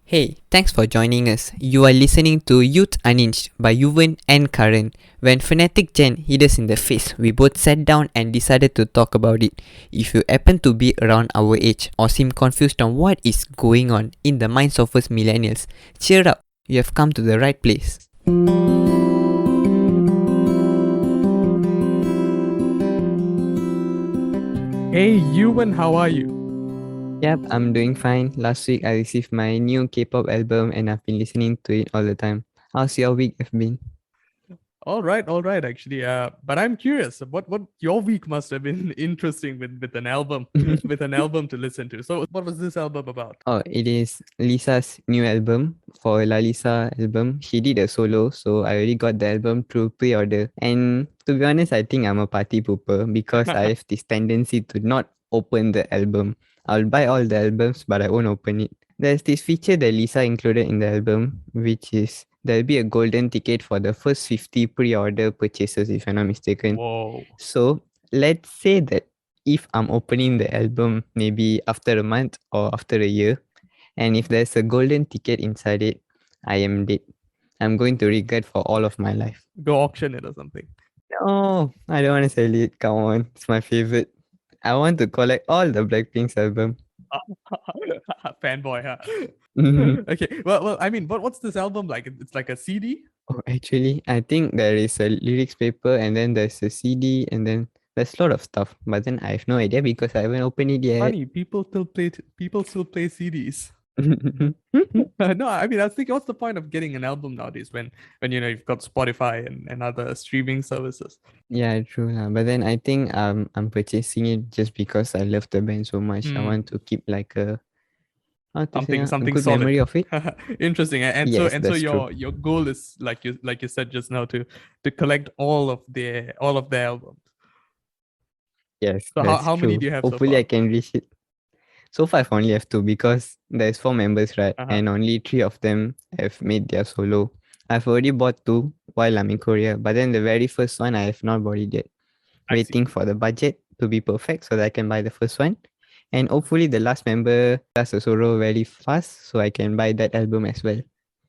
Hey, thanks for joining us. You are listening to Youth Unhinged by Yuvaan and Karan. When fanatic Jen hit us in the face, we both sat down and decided to talk about it. If you happen to be around our age or seem confused on what is going on in the minds of us millennials, cheer up, you have come to the right place. Hey, Yuvaan, how are you? Yep, I'm doing fine. Last week I received my new K-pop album and I've been listening to it all the time. How's your week have been? All right, actually. But I'm curious, what your week must have been interesting with an album, with an album to listen to. So, what was this album about? Oh, it is Lisa's new album. For La Lisa album, she did a solo, so I already got the album through pre-order. And to be honest, I think I'm a party pooper because I have this tendency to not open the album. I'll buy all the albums, but I won't open it. There's this feature that Lisa included in the album, which is there'll be a golden ticket for the first 50 pre-order purchases, if I'm not mistaken. Whoa. So let's say that if I'm opening the album maybe after a month or after a year, and if there's a golden ticket inside it, I am dead. I'm going to regret for all of my life. Go auction it or something. No, I don't want to sell it. Come on, it's my favorite. I want to collect all the Blackpink's album. Fanboy, huh? Okay. Well. I mean, what's this album like? It's like a CD. Oh, actually, I think there is a lyrics paper and then there's a CD and then there's a lot of stuff. But then I have no idea because I haven't opened it yet. Funny, people still play CDs. No, I mean, I was thinking, what's the point of getting an album nowadays when you've got Spotify and other streaming services? Yeah, true lah. But then I think I'm purchasing it just because I love the band so much. I want to keep like a something good solid. memory of it. Interesting. And Yes, so that's true. your goal is like you said just now to collect all of their albums. Yes, So that's how many true. do you have Hopefully so I can reach it. So far I've only have 2 because there's 4 members, right? far? And only 3 of them have made their solo. I've already bought 2 while I'm in Korea, but then the very first one I have not bought it yet. I see. Waiting for the budget to be perfect so that I can buy the first one. And hopefully the last member does a solo very fast so I can buy that album as well.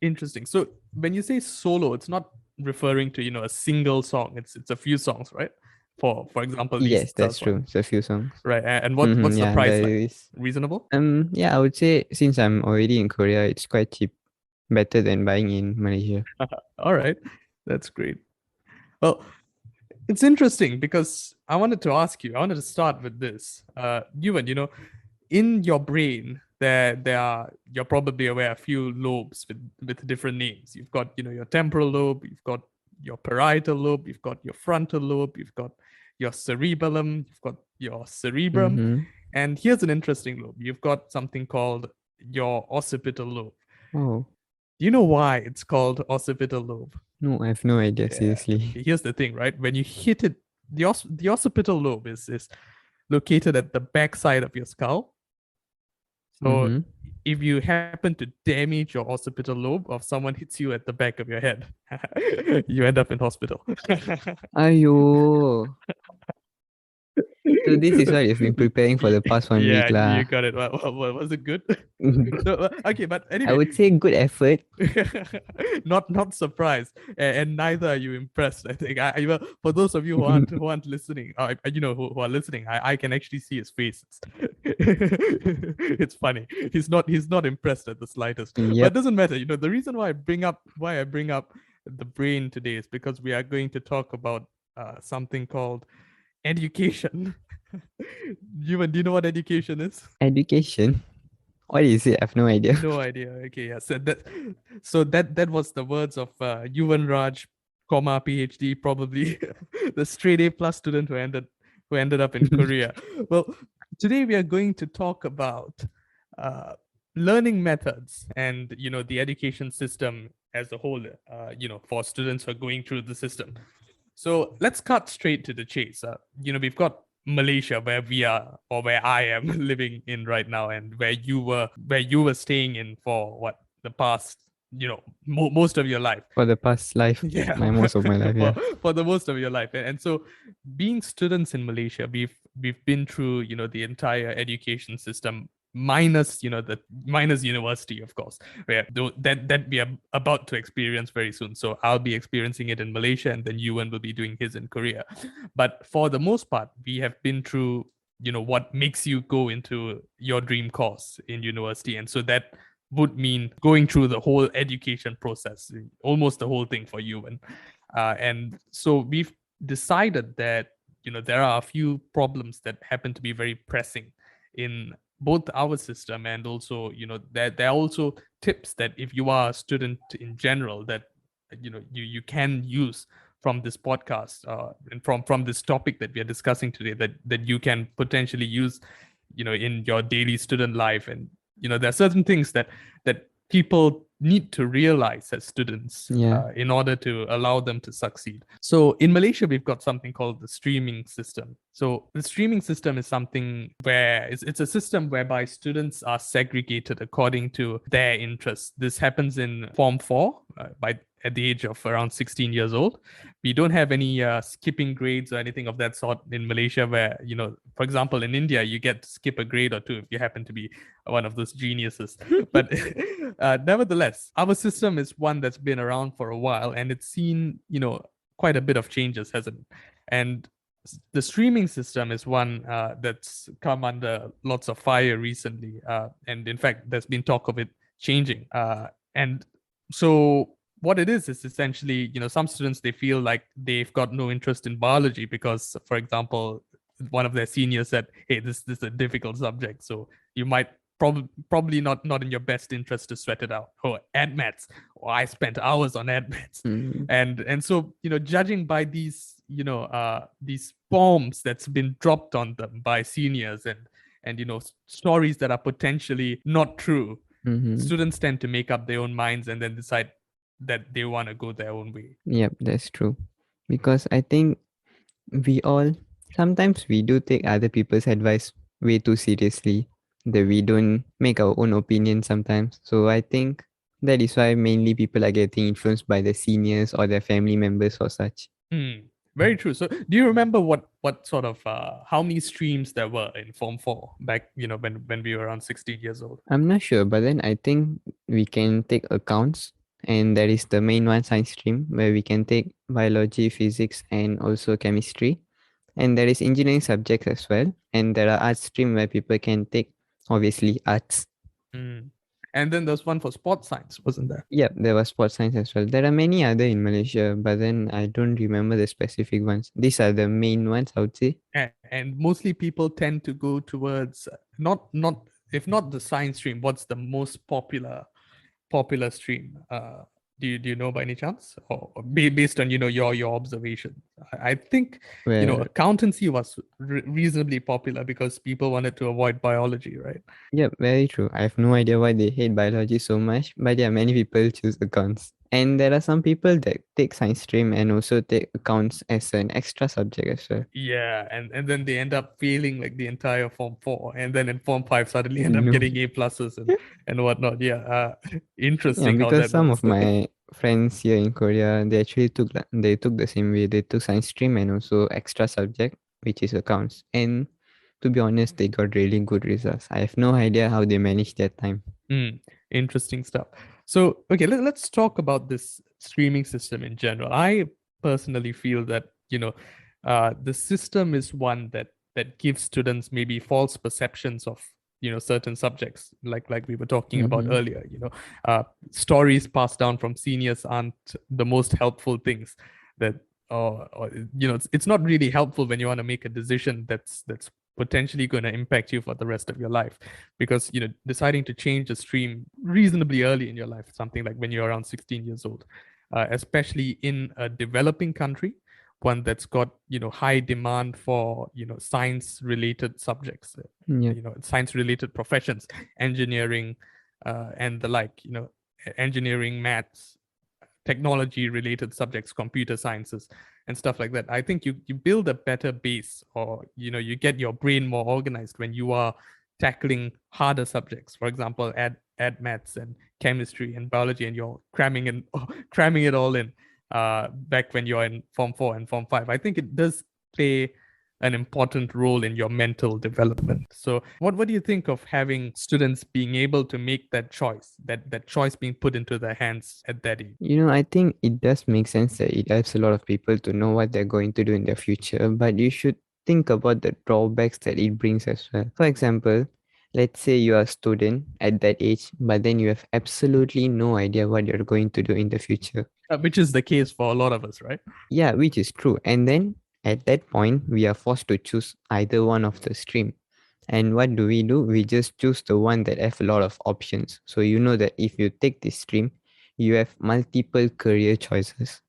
Interesting. So when you say solo, it's not referring to a single song. It's a few songs, right? For example, Yes, that's Lisa's one. true. It's a few songs. Right. And what's the Yeah, price there like? is. Reasonable? Yeah, I would say since I'm already in Korea, it's quite cheap. Better than buying in Malaysia. All right. That's great. Well, it's interesting because I wanted to start with this. Yuvaan, in your brain, there are, you're probably aware, a few lobes with different names. You've got, your temporal lobe, you've got your parietal lobe, you've got your frontal lobe, you've got your cerebellum, you've got your cerebrum. Mhm. And here's an interesting lobe. You've got something called your occipital lobe. Oh, Do you know why it's called occipital lobe? no, I have no idea, Yeah. seriously. Okay, here's the thing, right? When you hit it, the occipital lobe is located at the back side of your skull. So Mhm. if you happen to damage your occipital lobe or someone hits you at the back of your head, you end up in hospital. Ayo. So this is what you've been preparing for the past 1 Yeah, week lah. you got it. Was it good? No, okay, but I anyway, would say good effort. not surprised, and neither are you impressed. I think. Well, for those of you who aren't listening, who are listening, I can actually see his face. It's funny. He's not impressed at the slightest. But it Yep. doesn't matter. The reason why I bring up the brain today is because we are going to talk about something called education. Do you know what education is? Education. What is it? I have no idea. No idea. Okay, yeah. So that was the words of Yuvan Raj, PhD, probably the straight A plus student who ended up in Korea. Well, today we are going to talk about learning methods and the education system as a whole. For students who are going through the system. So let's cut straight to the chase. We've got Malaysia, where we are, or where I am living in right now, and where you were staying in for what, the past, most of your life. For the past life. Yeah, Most of my life, yeah. for the most of your life. And so being students in Malaysia, we've been through the entire education system minus the minus university, of course, where that we are about to experience very soon. So I'll be experiencing it in Malaysia, and then Yuvaan will be doing his in Korea. But for the most part, we have been through what makes you go into your dream course in university, and so that would mean going through the whole education process, almost the whole thing for you. And so we've decided that there are a few problems that happen to be very pressing in both our system, and also there are also tips that if you are a student in general, that you can use from this podcast, and from this topic that we are discussing today, that you can potentially use in your daily student life. And there are certain things that people need to realize as students, Yeah. in order to allow them to succeed. So in Malaysia, we've got something called the streaming system. So the streaming system is something where it's a system whereby students are segregated according to their interests. This happens in Form 4, at the age of around 16 years old. We don't have any skipping grades or anything of that sort in Malaysia, where, for example, in India, you get to skip a grade or two if you happen to be one of those geniuses. But nevertheless, our system is one that's been around for a while, and it's seen, quite a bit of changes, hasn't it? And the streaming system is one that's come under lots of fire recently. And in fact, there's been talk of it changing. And so what it is essentially, some students, they feel like they've got no interest in biology because, for example, one of their seniors said, hey, this is a difficult subject, so you might probably not in your best interest to sweat it out. Or AdMats, or I spent hours on AdMats. Mm. And so, judging by these bombs that's been dropped on them by seniors, and stories that are potentially not true, Mm-hmm. students tend to make up their own minds and then decide that they want to go their own way. Yep, that's true. Because I think sometimes we do take other people's advice way too seriously, that we don't make our own opinion sometimes. So I think that is why mainly people are getting influenced by the seniors or their family members or such. Very true. So do you remember what sort of how many streams there were in Form 4 back, when we were around 16 years old? I'm not sure, but then I think we can take accounts, and that is the main one, science stream, where we can take biology, physics, and also chemistry. And there is engineering subjects as well, and there are arts stream where people can take obviously arts. And then there's one for sports science, wasn't there? Yep, there was sports science as well. There are many other in Malaysia, but then I don't remember the specific ones. These are the main ones, I would say. And mostly people tend to go towards not if not the science stream, what's the most popular stream? Do you know by any chance, or based on your observation? I think Well, accountancy was reasonably popular because people wanted to avoid biology, right? yep, very true. I have no idea why they hate biology so much, but yeah, many people choose accounts. And there are some people that take science stream and also take accounts as an extra subject as well. Yeah, and then they end up failing like the entire Form 4, and then in Form 5 suddenly end up No. getting A pluses and whatnot. Yeah, Yeah, interesting how because that some works. of my friends here in Korea, they actually took the same way. They took science stream and also extra subject, which is accounts. And to be honest, they got really good results. I have no idea how they managed their time. Interesting stuff. So, okay, let's talk about this streaming system in general. I personally feel that the system is one that gives students maybe false perceptions of certain subjects, like we were talking about Mhm. earlier. Stories passed down from seniors aren't the most helpful things. That or it's not really helpful when you want to make a decision that's potentially going to impact you for the rest of your life, because deciding to change a stream reasonably early in your life, something like when you're around 16 years old, especially in a developing country, one that's got high demand for science related subjects, Yeah. science related professions, engineering, and the like, engineering, maths, technology related subjects, computer sciences, and stuff like that. I think you build a better base, or you get your brain more organized when you are tackling harder subjects, for example, add maths and chemistry and biology, and you're cramming it all in back when you're in Form 4 and Form 5. I think it does play an important role in your mental development. So what do you think of having students being able to make that choice, that choice being put into their hands at that age? I think it does make sense that it helps a lot of people to know what they're going to do in their future, but you should think about the drawbacks that it brings as well. For example, let's say you are a student at that age, but then you have absolutely no idea what you're going to do in the future. Which is the case for a lot of us, right? Yeah, which is true. And then at that point, we are forced to choose either one of the stream. And what do? We just choose the one that have a lot of options. So you know that if you take this stream, you have multiple career choices.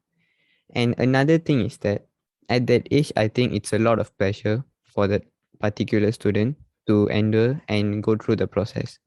And another thing is that at that age, I think it's a lot of pressure for that particular student to endure and go through the process.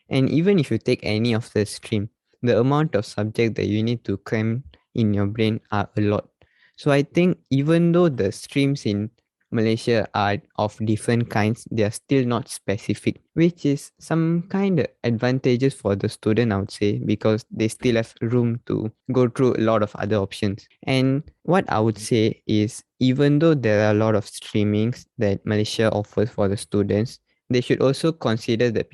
And even if you take any of the stream, the amount of subject that you need to cram in your brain are a lot. So I think even though the streams in Malaysia are of different kinds, they are still not specific, which is some kind of advantages for the student, I would say, because they still have room to go through a lot of other options. And what I would say is, even though there are a lot of streamings that Malaysia offers for the students, they should also consider the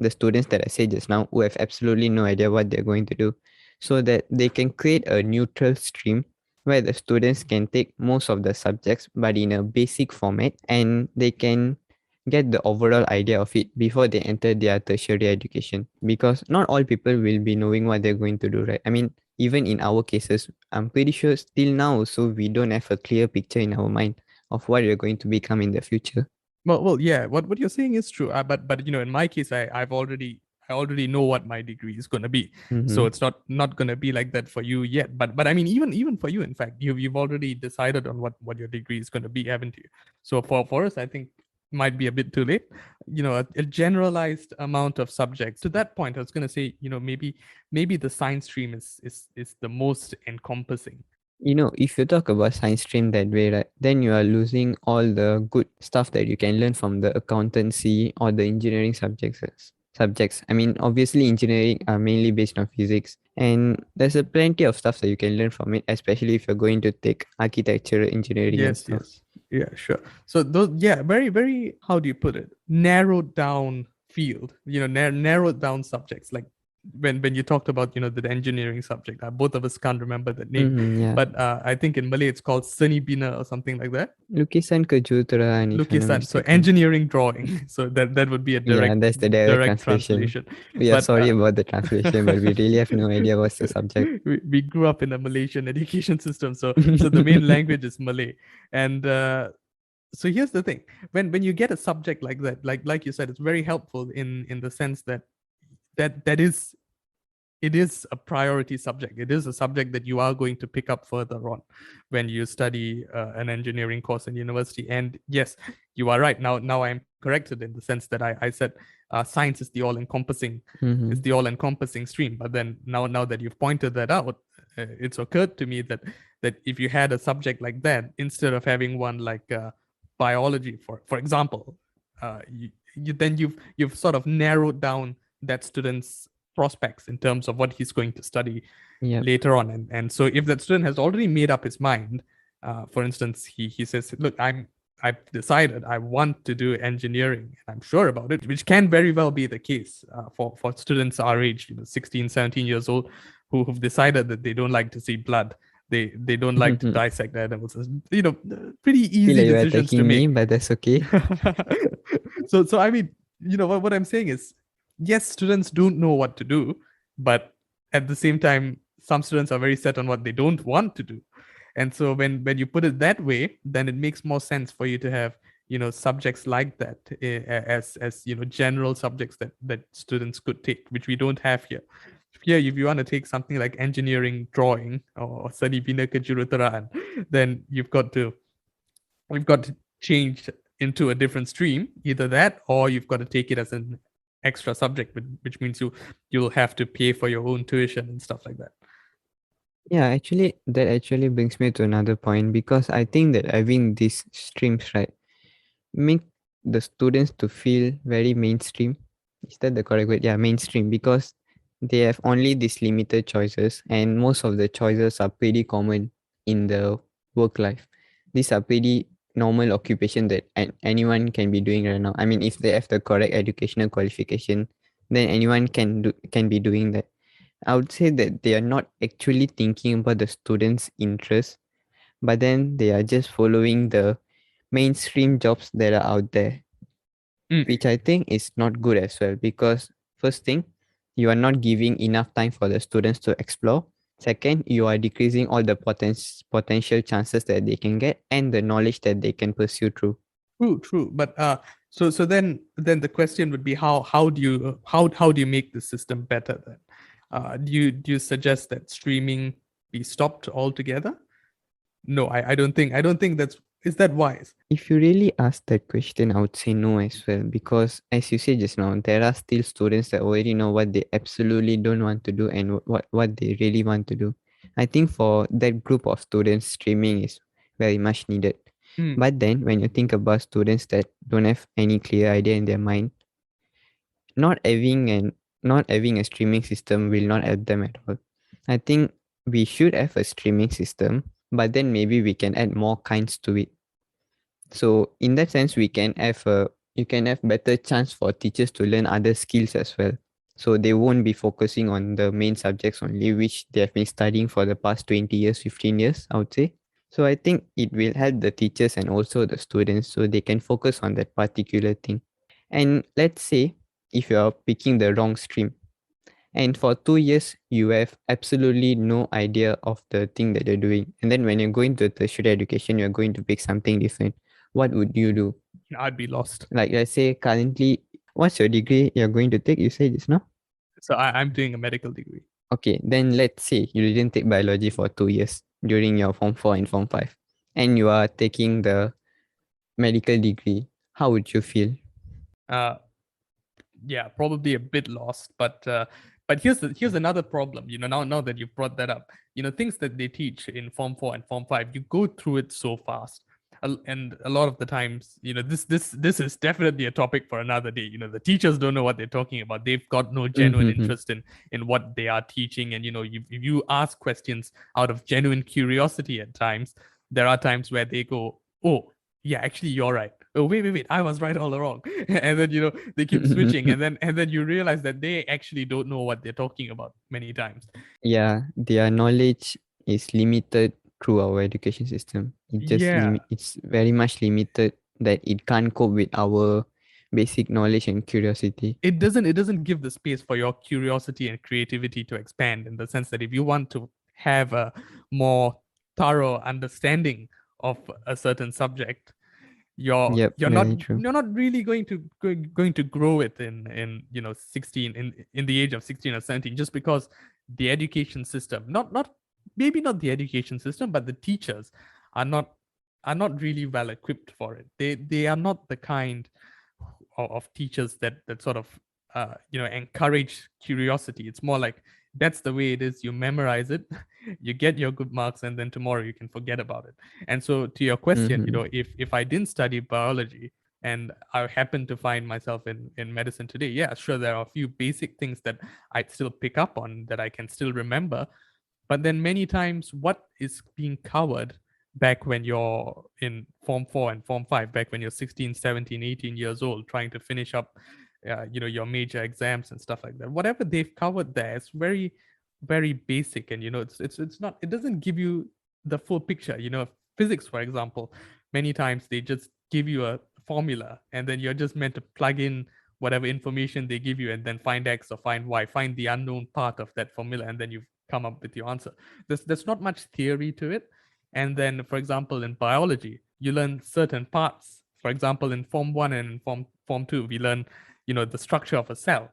students that I said just now, who have absolutely no idea what they're going to do, so that they can create a neutral stream where the students can take most of the subjects but in a basic format, and they can get the overall idea of it before they enter their tertiary education, because not all people will be knowing what they're going to do, right? I mean, even in our cases, I'm pretty sure still now, so we don't have a clear picture in our mind of what you're going to become in the future. Well, yeah. What you're saying is true. But in my case, I already know what my degree is going to be. So Mm-hmm. it's not going to be like that for you yet. But I mean, even for you, in fact, you've already decided on what your degree is going to be, haven't you? So for us, I think might be a bit too late. A generalized amount of subjects. To that point, I was going to say, maybe the science stream is the most encompassing. If you talk about science stream that way, right, then you are losing all the good stuff that you can learn from the accountancy or the engineering subjects. I mean, obviously engineering are mainly based on physics, and there's a plenty of stuff that you can learn from it, especially if you're going to take architecture, engineering and Yes, stuff. yes. Yeah, sure. So those, yeah, very, very, how do you put it? Narrowed down field, narrowed down subjects. Like when you talked about, the engineering subject, both of us can't remember the name, Yeah. but I think in Malay it's called Seni Bina or something like that. Lukisan kejuruteraan, if I'm not Lukisan. So mistaken. engineering drawing. So that would be a Yeah, direct that's the direct direct translation. translation. We are But sorry about the translation, but we really have no idea what's the subject. we grew up in a Malaysian education system, so the main language is Malay. And so here's the thing: when you get a subject like that, like you said, it's very helpful in the sense that is it is a priority subject. It is a subject that you are going to pick up further on when you study an engineering course in university. And yes, you are right. Now I'm corrected in the sense that I said science is the all-encompassing Mm-hmm. is the all-encompassing stream. But then now that you've pointed that out, it's occurred to me that if you had a subject like that instead of having one like biology, for example, then you've sort of narrowed down that student's prospects in terms of what he's going to study Yep. later on. And so if that student has already made up his mind, for instance, he says, look, I've decided I want to do engineering, and I'm sure about it, which can very well be the case for students our age, 16, 17 years old, who've decided that they don't like to see blood. They don't like to dissect animals. Pretty Feel easy like you're decisions to attacking me, make. but that's okay. So I mean, what I'm saying is, yes, students don't know what to do, but at the same time, some students are very set on what they don't want to do. And so when you put it that way, then it makes more sense for you to have subjects like that, as general subjects that students could take, which we don't have here. Here, if you want to take something like engineering drawing or Seni Bina Kejuruteraan, then we've got to change into a different stream, either that or you've got to take it as an extra subject, which means you'll have to pay for your own tuition and stuff like that. Yeah, actually, that actually brings me to another point, because I think that having these streams, right, make the students to feel very mainstream. Is that the correct word? Yeah, mainstream, because they have only these limited choices, and most of the choices are pretty common in the work life. These are pretty normal occupation that anyone can be doing right now. I mean, if they have the correct educational qualification, then anyone can be doing that. I would say that they are not actually thinking about the students' interest, but then they are just following the mainstream jobs that are out there, Mm. which I think is not good as well. Because first thing, you are not giving enough time for the students to explore. Second, you are decreasing all the potential chances that they can get and the knowledge that they can pursue through. True. But then the question would be how do you make the system better then? Do you suggest that streaming be stopped altogether? No, I don't think that's is that wise? If you really ask that question, I would say no as well. Because as you said just now, there are still students that already know what they absolutely don't want to do and what they really want to do. I think for that group of students, streaming is very much needed. Mm. But then when you think about students that don't have any clear idea in their mind, not having an not having a streaming system will not help them at all. I think we should have a streaming system, but then maybe we can add more kinds to it. So in that sense, you can have better chance for teachers to learn other skills as well. So they won't be focusing on the main subjects only, which they have been studying for the past 20 years, 15 years, I would say. So I think it will help the teachers and also the students so they can focus on that particular thing. And let's say if you are picking the wrong stream and for 2 years you have absolutely no idea of the thing that you're doing. And then when you're going to tertiary education, you're going to pick something different. What would you do? I'd be lost. Like let's say currently, what's your degree you're going to take? You said just now? So I'm doing a medical degree. Okay, then let's say you didn't take biology for 2 years during your Form 4 and Form 5, and you are taking the medical degree. How would you feel? Uh, yeah, probably a bit lost, but here's another problem. Now that you've brought that up, things that they teach in Form 4 and Form 5, you go through it so fast. And a lot of the times, this is definitely a topic for another day. The teachers don't know what they're talking about. They've got no genuine Mm-hmm. interest in what they are teaching. And if you ask questions out of genuine curiosity at times, there are times where they go, oh yeah, actually you're right. Oh wait, I was right all along. And then they keep switching, and then you realize that they actually don't know what they're talking about many times. Yeah, their knowledge is limited through our education system. Yeah, It's very much limited that it can't cope with our basic knowledge and curiosity. it doesn't give the space for your curiosity and creativity to expand, in the sense that if you want to have a more thorough understanding of a certain subject, you're Yep, you're not very true. you're not really going to grow it in 16, in the age of 16 or 17, just because the education system, not maybe not the education system, but the teachers are not really well equipped for it. They are not the kind of teachers that sort of encourage curiosity. It's more like, that's the way it is. You memorize it, you get your good marks, and then tomorrow you can forget about it. And so, to your question, Mm-hmm. if I didn't study biology and I happen to find myself in medicine today, yeah, sure, there are a few basic things that I'd still pick up on, that I can still remember. But then many times, what is being covered back when you're in Form 4 and Form 5, back when you're 16, 17, 18 years old, trying to finish up your major exams and stuff like that, whatever they've covered there is very, very basic. And it's not, it doesn't give you the full picture. Physics, for example, many times they just give you a formula, and then you're just meant to plug in whatever information they give you, and then find X or find Y, find the unknown part of that formula, and then you come up with your answer. There's not much theory to it. And then, for example, in biology, you learn certain parts. For example, in Form 1 and in Form 2, we learn, the structure of a cell.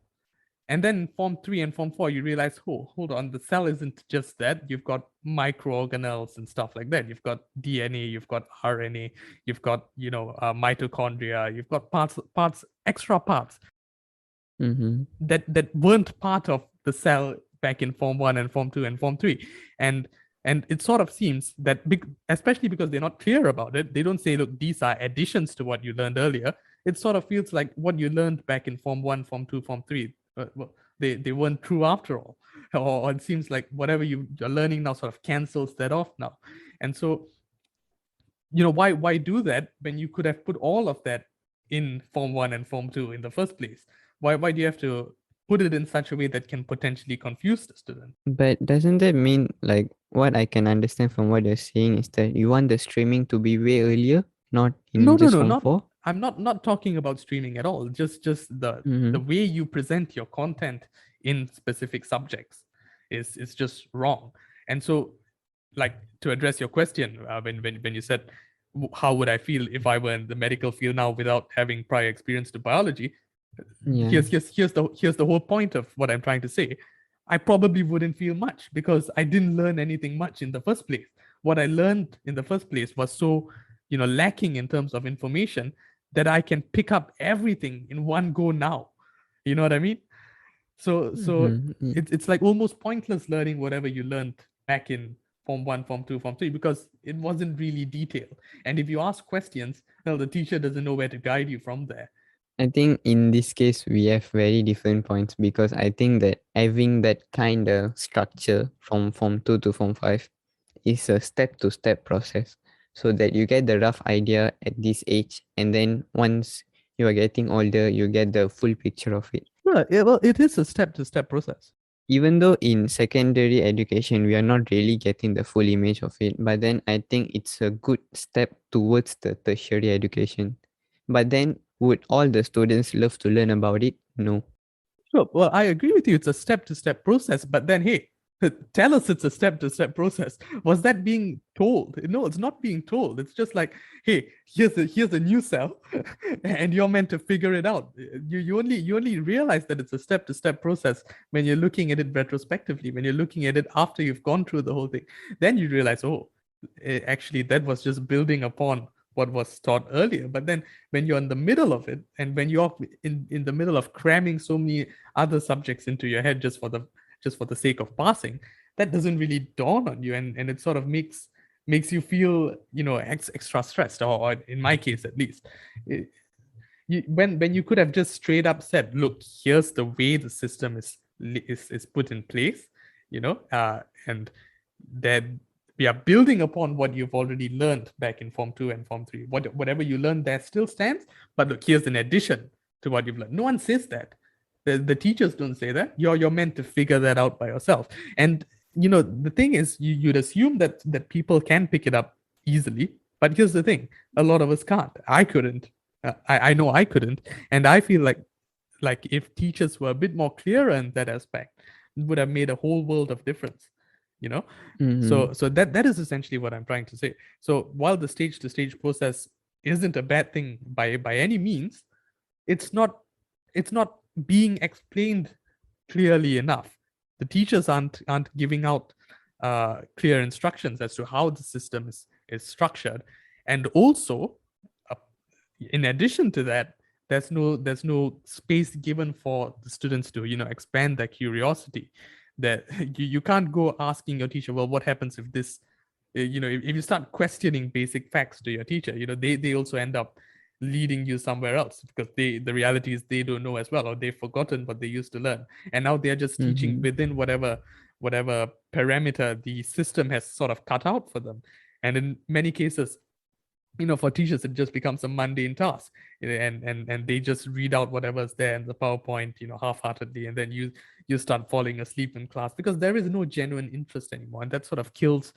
And then in Form 3 and Form 4, you realize, oh, hold on, the cell isn't just that. You've got microorganelles and stuff like that. You've got DNA, you've got RNA, you've got, mitochondria, you've got extra parts Mm-hmm. that weren't part of the cell back in Form 1 and Form 2 and Form 3. And it sort of seems that, especially because they're not clear about it, they don't say, look, these are additions to what you learned earlier. It sort of feels like what you learned back in Form 1, Form 2, Form 3, well, they weren't true after all. Or it seems like whatever you're learning now sort of cancels that off now. And so why do that when you could have put all of that in Form 1 and Form 2 in the first place? Why do you have to put it in such a way that can potentially confuse the student? But doesn't that mean, like, what I can understand from what you're saying is that you want the streaming to be way earlier, not No, in no, just no, Form not 4? I'm not talking about streaming at all. Just the Mm-hmm. way you present your content in specific subjects is just wrong. And so, like, to address your question, when you said how would I feel if I were in the medical field now without having prior experience to biology, Yeah. here's the whole point of what I'm trying to say. I probably wouldn't feel much because I didn't learn anything much in the first place. What I learned in the first place was so, lacking in terms of information that I can pick up everything in one go now. You know what I mean? So Mm-hmm. it's like almost pointless learning whatever you learned back in Form 1, Form 2, Form 3 because it wasn't really detailed. And if you ask questions, well, the teacher doesn't know where to guide you from there. I think in this case we have very different points, because I think that having that kind of structure from Form 2 to Form 5 is a step to step process, so that you get the rough idea at this age, and then once you are getting older you get the full picture of it. Yeah, well, it is a step-to-step process. Even though in secondary education we are not really getting the full image of it, but then I think it's a good step towards the tertiary education. But then, would all the students love to learn about it? No. Sure. Well, I agree with you. It's a step-to-step process, but then, hey, tell us it's a step-to-step process. Was that being told? No, it's not being told. It's just like, hey, here's a new cell, and you're meant to figure it out. You only realize that it's a step-to-step process when you're looking at it retrospectively, when you're looking at it after you've gone through the whole thing. Then you realize, oh, actually, that was just building upon what was taught earlier. But then when you're in the middle of it, and when you're in the middle of cramming so many other subjects into your head just for the sake of passing, that doesn't really dawn on you, and it sort of makes you feel extra stressed, or in my case at least. When you could have just straight up said, look, here's the way the system is put in place, and that we are building upon what you've already learned back in Form 2 and Form 3. Whatever you learned there still stands, but look, here's an addition to what you've learned. No one says that. The teachers don't say that. You're meant to figure that out by yourself. And the thing is, you'd assume that people can pick it up easily, but here's the thing: a lot of us can't. I couldn't. I know I couldn't, and I feel like if teachers were a bit more clearer in that aspect, it would have made a whole world of difference. You know, Mm-hmm. so that is essentially what I'm trying to say. So while the stage to stage process isn't a bad thing by any means, it's not being explained clearly enough. The teachers aren't giving out clear instructions as to how the system is structured, and also, uh, in addition to that, there's no space given for the students to expand their curiosity. That you can't go asking your teacher, well, what happens if this, if you start questioning basic facts to your teacher, they also end up leading you somewhere else, because the reality is they don't know as well, or they've forgotten what they used to learn, and now they're just teaching Mm-hmm. within whatever parameter the system has sort of cut out for them. And in many cases, for teachers, it just becomes a mundane task, and they just read out whatever's there in the PowerPoint, half-heartedly, and then you start falling asleep in class because there is no genuine interest anymore, and that sort of kills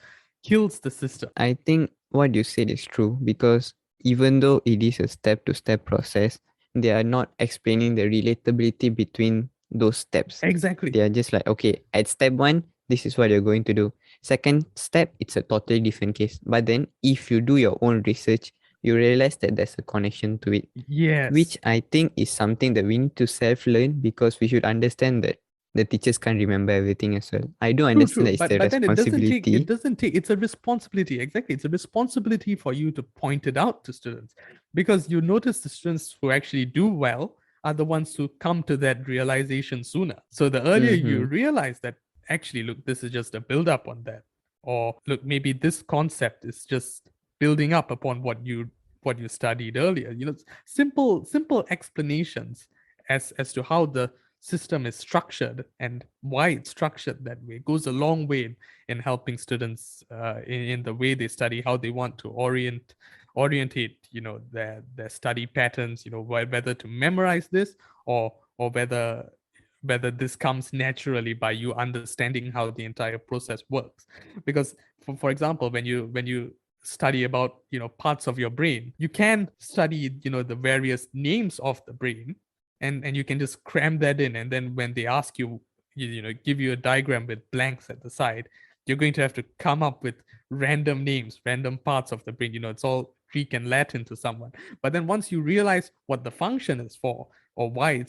the system. I think what you said is true, because even though it is a step to step process, they are not explaining the relatability between those steps. Exactly. They are just like, okay, at step one, this is what you're going to do. Second step, it's a totally different case. But then if you do your own research, you realize that there's a connection to it, Yes. which I think is something that we need to self learn, because we should understand that the teachers can't remember everything as well. I do True, understand true. that it's But their but then it responsibility. doesn't take it's a responsibility. Exactly. It's a responsibility for you to point it out to students. Because you notice the students who actually do well are the ones who come to that realization sooner. So the earlier you Mm-hmm. realize that, actually, look, this is just a build up on that. Or look, maybe this concept is just building up upon what you studied earlier. Simple explanations as to how the system is structured and why it's structured that way goes a long way in helping students in the way they study, how they want to orientate, their study patterns, whether to memorize this or whether this comes naturally by you understanding how the entire process works. Because for example, when you study about parts of your brain, you can study the various names of the brain, and you can just cram that in, and then when they ask you, give you a diagram with blanks at the side, you're going to have to come up with random names, random parts of the brain. It's all Greek and Latin to someone. But then once you realize what the function is for, or why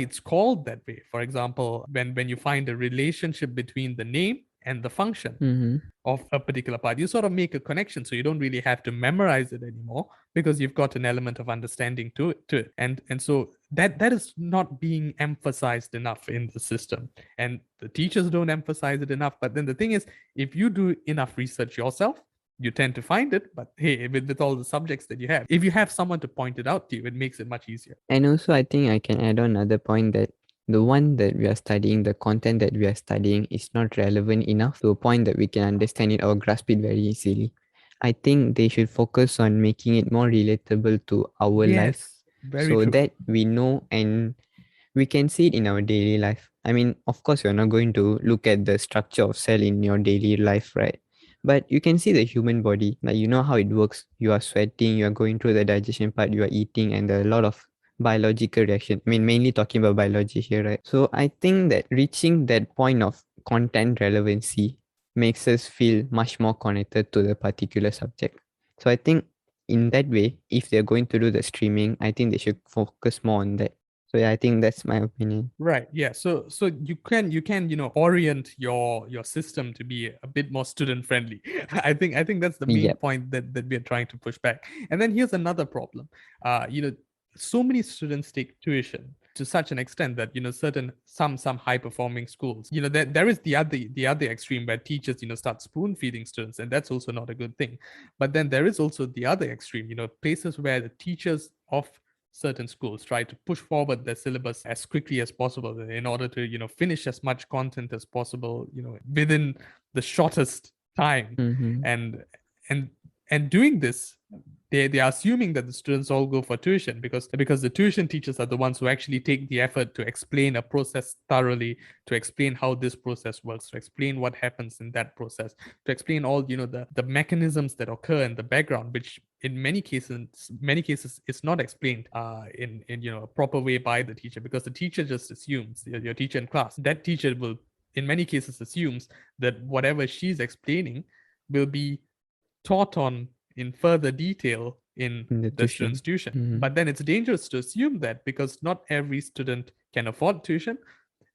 it's called that way, for example, when you find a relationship between the name and the function Mm-hmm. of a particular part, you sort of make a connection, so you don't really have to memorize it anymore because you've got an element of understanding to it. And so that is not being emphasized enough in the system, and the teachers don't emphasize it enough. But then the thing is, if you do enough research yourself, you tend to find it. But hey, with all the subjects that you have, if you have someone to point it out to you, it makes it much easier. And also, I think I can add on another point that the one that we are studying, the content that we are studying is not relevant enough to a point that we can understand it or grasp it very easily. I think they should focus on making it more relatable to our life Yes, very so true. that we know and we can see it in our daily life. I mean, of course, you're not going to look at the structure of cell in your daily life, right? But you can see the human body, like you know how it works. You are sweating, you are going through the digestion part, you are eating, and there are a lot of biological reaction. I mean, mainly talking about biology here, right? So I think that reaching that point of content relevancy makes us feel much more connected to the particular subject. So I think in that way, if they're going to do the streaming, I think they should focus more on that. So yeah, I think that's my opinion. Right. Yeah. So you can orient your system to be a bit more student friendly. I think that's the main Yep. point that we're trying to push back. And then here's another problem. So many students take tuition to such an extent that certain some high performing schools, there is the other extreme where teachers start spoon feeding students, and that's also not a good thing. But then there is also the other extreme, places where the teachers of certain schools try to push forward their syllabus as quickly as possible in order to finish as much content as possible within the shortest time. Mm-hmm. And and and doing this, they are assuming that the students all go for tuition because the tuition teachers are the ones who actually take the effort to explain a process thoroughly, to explain how this process works, to explain what happens in that process, to explain all the mechanisms that occur in the background, which in many cases is not explained in a proper way by the teacher, because the teacher just assumes, your teacher in class, that teacher will in many cases assumes that whatever she's explaining will be taught on in further detail in In the the student's tuition. tuition. Mm-hmm. But then it's dangerous to assume that, because not every student can afford tuition,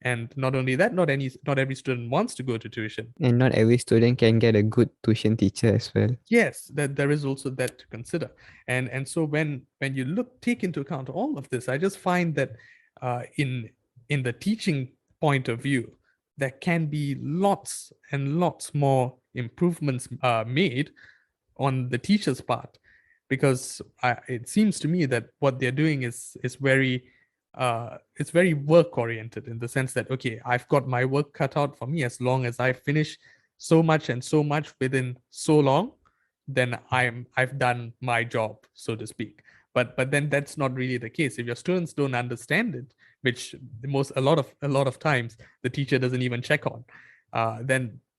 and not only that, not every student wants to go to tuition. And not every student can get a good tuition teacher as well. Yes, that there is also that to consider. And so when you take into account all of this, I just find that in the teaching point of view, there can be lots and lots more improvements made on the teacher's part, because it seems to me that what they're doing is very it's very work oriented, in the sense that, okay, I've got my work cut out for me. As long as I finish so much and so much within so long, then I've done my job, so to speak. But then that's not really the case. If your students don't understand it, which a lot of times the teacher doesn't even check on,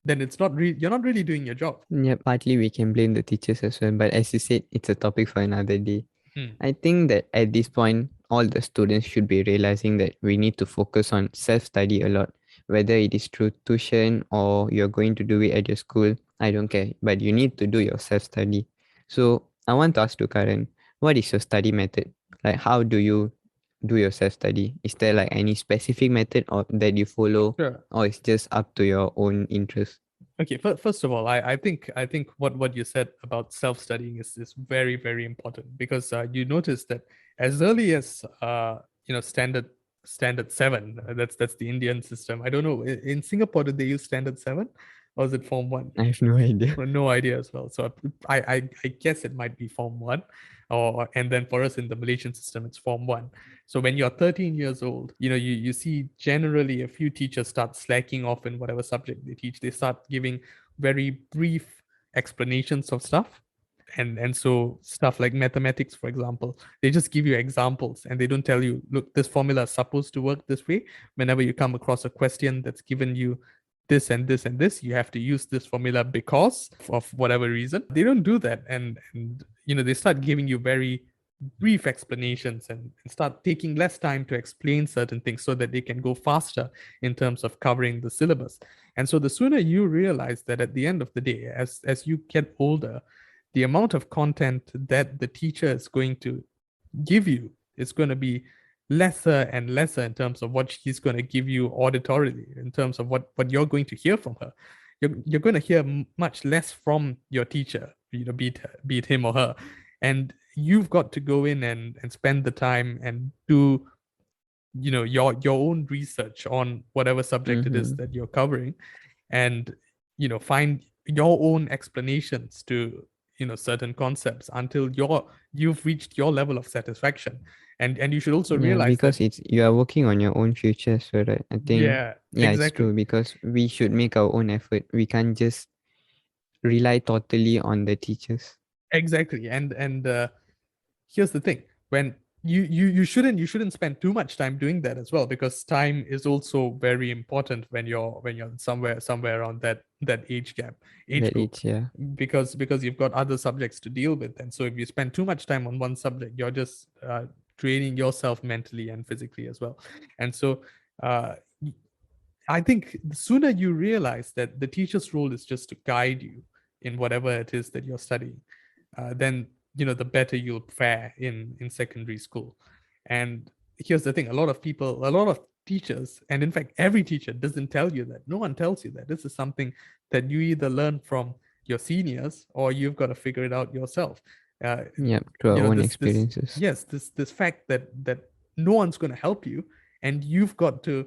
then it's not really, you're not really doing your job. Yeah, partly we can blame the teachers as well, but as you said, it's a topic for another day. Hmm. I think that at this point, all the students should be realizing that we need to focus on self-study a lot, whether it is through tuition or you're going to do it at your school. I don't care, but you need to do your self-study. So I want to ask to Karan, what is your study method? Like, how do you do your self-study? Is there like any specific method or that you follow, Sure. or it's just up to your own interest? Okay, first of all, I think what you said about self-studying is very, very important, because you notice that as early as standard 7, that's the Indian system. I don't know, in Singapore, did they use standard 7? Or is it Form 1? I have no idea. No idea as well. So I guess it might be Form 1, and then for us in the Malaysian system, it's Form 1. So when you're 13 years old, you see generally a few teachers start slacking off in whatever subject they teach. They start giving very brief explanations of stuff. And so stuff like mathematics, for example, they just give you examples and they don't tell you, look, this formula is supposed to work this way. Whenever you come across a question that's given you this and this and this, you have to use this formula because of whatever reason. They don't do that. And they start giving you very brief explanations and start taking less time to explain certain things so that they can go faster in terms of covering the syllabus. And so the sooner you realize that at the end of the day, as you get older, the amount of content that the teacher is going to give you is going to be lesser and lesser in terms of what she's going to give you auditorily, in terms of what you're going to hear from her. You're going to hear much less from your teacher, be it him or her. And you've got to go in and spend the time and do your own research on whatever subject it is that you're covering, and find your own explanations to certain concepts until you've reached your level of satisfaction. And you should also Yeah, realize because that you are working on your own future, so right? I think yeah, it's exactly. true because we should make our own effort. We can't just rely totally on the teachers. Exactly. And here's the thing: when you shouldn't spend too much time doing that as well, because time is also very important when you're somewhere around that age That group, age, yeah. because you've got other subjects to deal with. And so if you spend too much time on one subject, you're just draining yourself mentally and physically as well. And so uh, I think the sooner you realize that the teacher's role is just to guide you in whatever it is that you're studying, then the better you'll fare in secondary school. And here's the thing: a lot of teachers, and in fact every teacher, doesn't tell you that. No one tells you that. This is something that you either learn from your seniors or you've got to figure it out yourself. Uh, Yeah, through our own this experiences. yes, this fact that no one's going to help you, and you've got to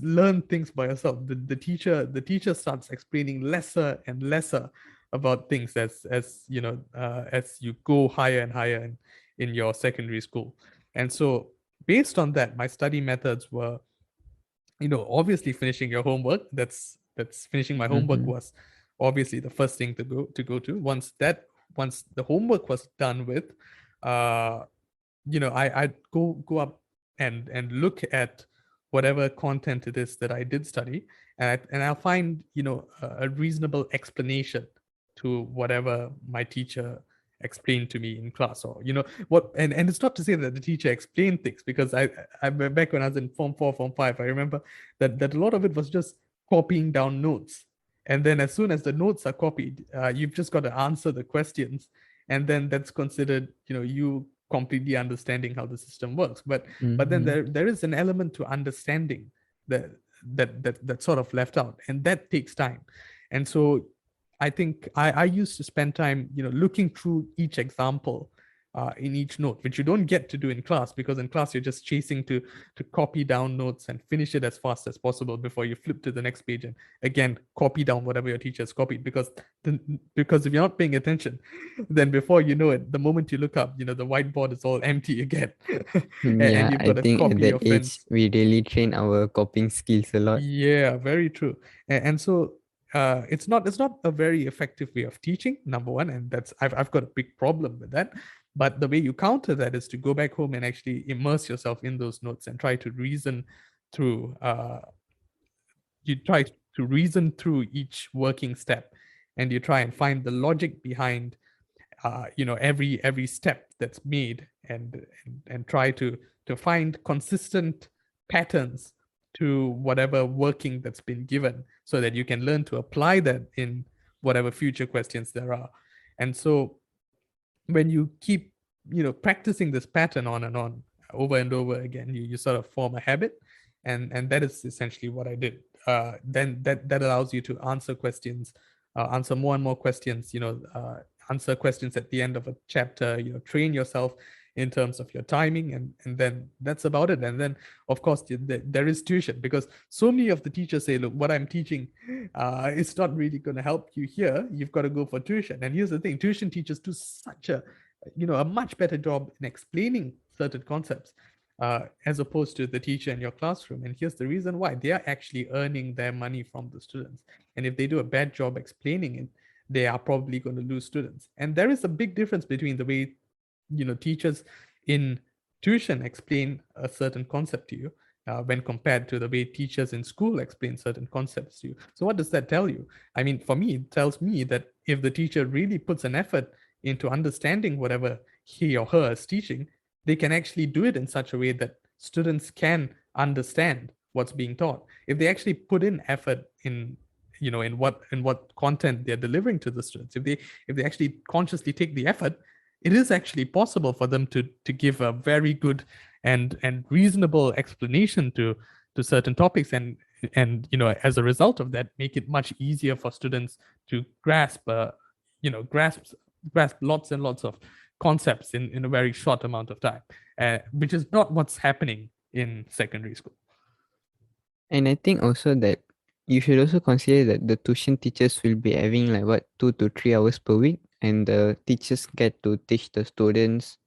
learn things by yourself. The teacher starts explaining lesser and lesser about things as you go higher and higher in your secondary school. And so based on that, my study methods were, obviously finishing your homework. That's finishing my homework Mm-hmm. was obviously the first thing to go to. Once the homework was done with, uh I'd go up and look at whatever content it is that I did study, and I'll find a reasonable explanation to whatever my teacher explained to me in class. Or what. And it's not to say that the teacher explained things, because I back when I was in Form 4, Form 5, I remember that a lot of it was just copying down notes. And then as soon as the notes are copied, you've just got to answer the questions, and then that's considered you completely understanding how the system works. But then Mm-hmm. there is an element to understanding that that sort of left out, and that takes time. And so I think I used to spend time looking through each example in each note, which you don't get to do in class, because in class you're just chasing to copy down notes and finish it as fast as possible before you flip to the next page and again copy down whatever your teacher has copied. Because if you're not paying attention, then before you know it, the moment you look up, the whiteboard is all empty again. And Yeah, you've I got to think at copy that your age friends. we really train our copying skills a lot. Yeah, very true. And so it's not a very effective way of teaching, number one, and I've got a big problem with that. But the way you counter that is to go back home and actually immerse yourself in those notes and try to reason through each working step, and you try and find the logic behind every step that's made, and try to find consistent patterns to whatever working that's been given, so that you can learn to apply that in whatever future questions there are. And so when you keep practicing this pattern on and on, over and over again, you sort of form a habit. And that is essentially what I did. Then that allows you to answer questions, answer more and more questions, answer questions at the end of a chapter, train yourself in terms of your timing, and then that's about it. And then of course there is tuition, because so many of the teachers say, look, what I'm teaching, It's not really going to help you here. You've got to go for tuition. And here's the thing: tuition teachers do such a much better job in explaining certain concepts as opposed to the teacher in your classroom. And here's the reason why: they are actually earning their money from the students. And if they do a bad job explaining it, they are probably going to lose students. And there is a big difference between the way teachers in tuition explain a certain concept to you when compared to the way teachers in school explain certain concepts to you. So what does that tell you? I mean, for me, it tells me that if the teacher really puts an effort into understanding whatever he or her is teaching, they can actually do it in such a way that students can understand what's being taught. If they actually put in effort in what content they're delivering to the students, if they actually consciously take the effort, it is actually possible for them to give a very good and reasonable explanation to certain topics, and as a result of that, make it much easier for students to grasp lots and lots of concepts in a very short amount of time, which is not what's happening in secondary school. And I think also that you should also consider that the tuition teachers will be having 2 to 3 hours per week, and the teachers get to teach the students,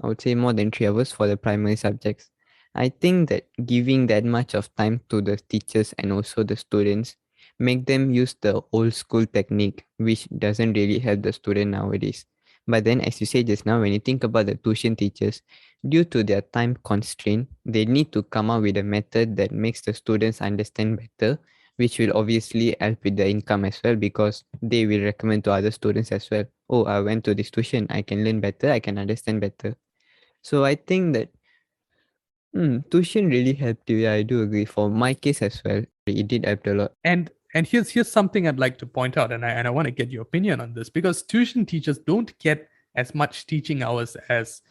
I would say, more than 3 hours for the primary subjects. I think that giving that much of time to the teachers and also the students make them use the old school technique, which doesn't really help the student nowadays. But then, as you say just now, when you think about the tuition teachers, due to their time constraint, they need to come up with a method that makes the students understand better, which will obviously help with the income as well, because they will recommend to other students as well. Oh, I went to this tuition, I can learn better, I can understand better. So I think that tuition really helped you. Yeah, I do agree. For my case as well, it did help a lot. And here's something I'd like to point out, and I want to get your opinion on this, because tuition teachers don't get as much teaching hours as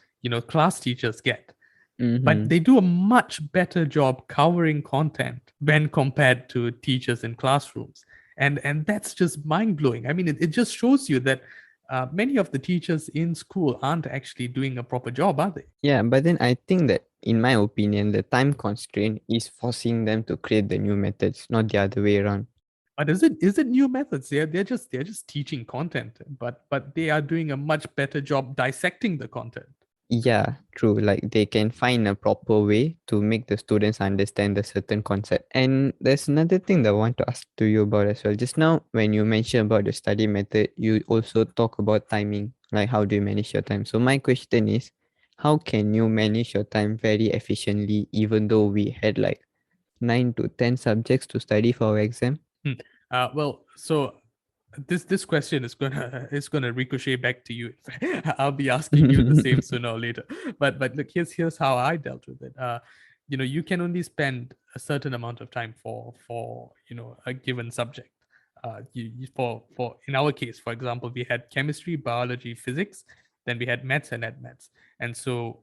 class teachers get, but they do a much better job covering content when compared to teachers in classrooms, and that's just mind blowing. I mean, it just shows you that many of the teachers in school aren't actually doing a proper job, are they? Yeah, but then I think that, in my opinion, the time constraint is forcing them to create the new methods, not the other way around. But is it new methods? They're just teaching content, but they are doing a much better job dissecting the content. Yeah, true. Like they can find a proper way to make the students understand the certain concept. And there's another thing that I want to ask to you about as well. Just now, when you mentioned about the study method, you also talk about timing. Like, how do you manage your time? So my question is, how can you manage your time very efficiently, even though we had 9 to 10 subjects to study for our exam? Well, so this question is gonna ricochet back to you. I'll be asking you the same sooner or later. But look, here's how I dealt with it. You can only spend a certain amount of time for a given subject. For in our case, for example, we had chemistry, biology, physics, then we had maths and admaths, and so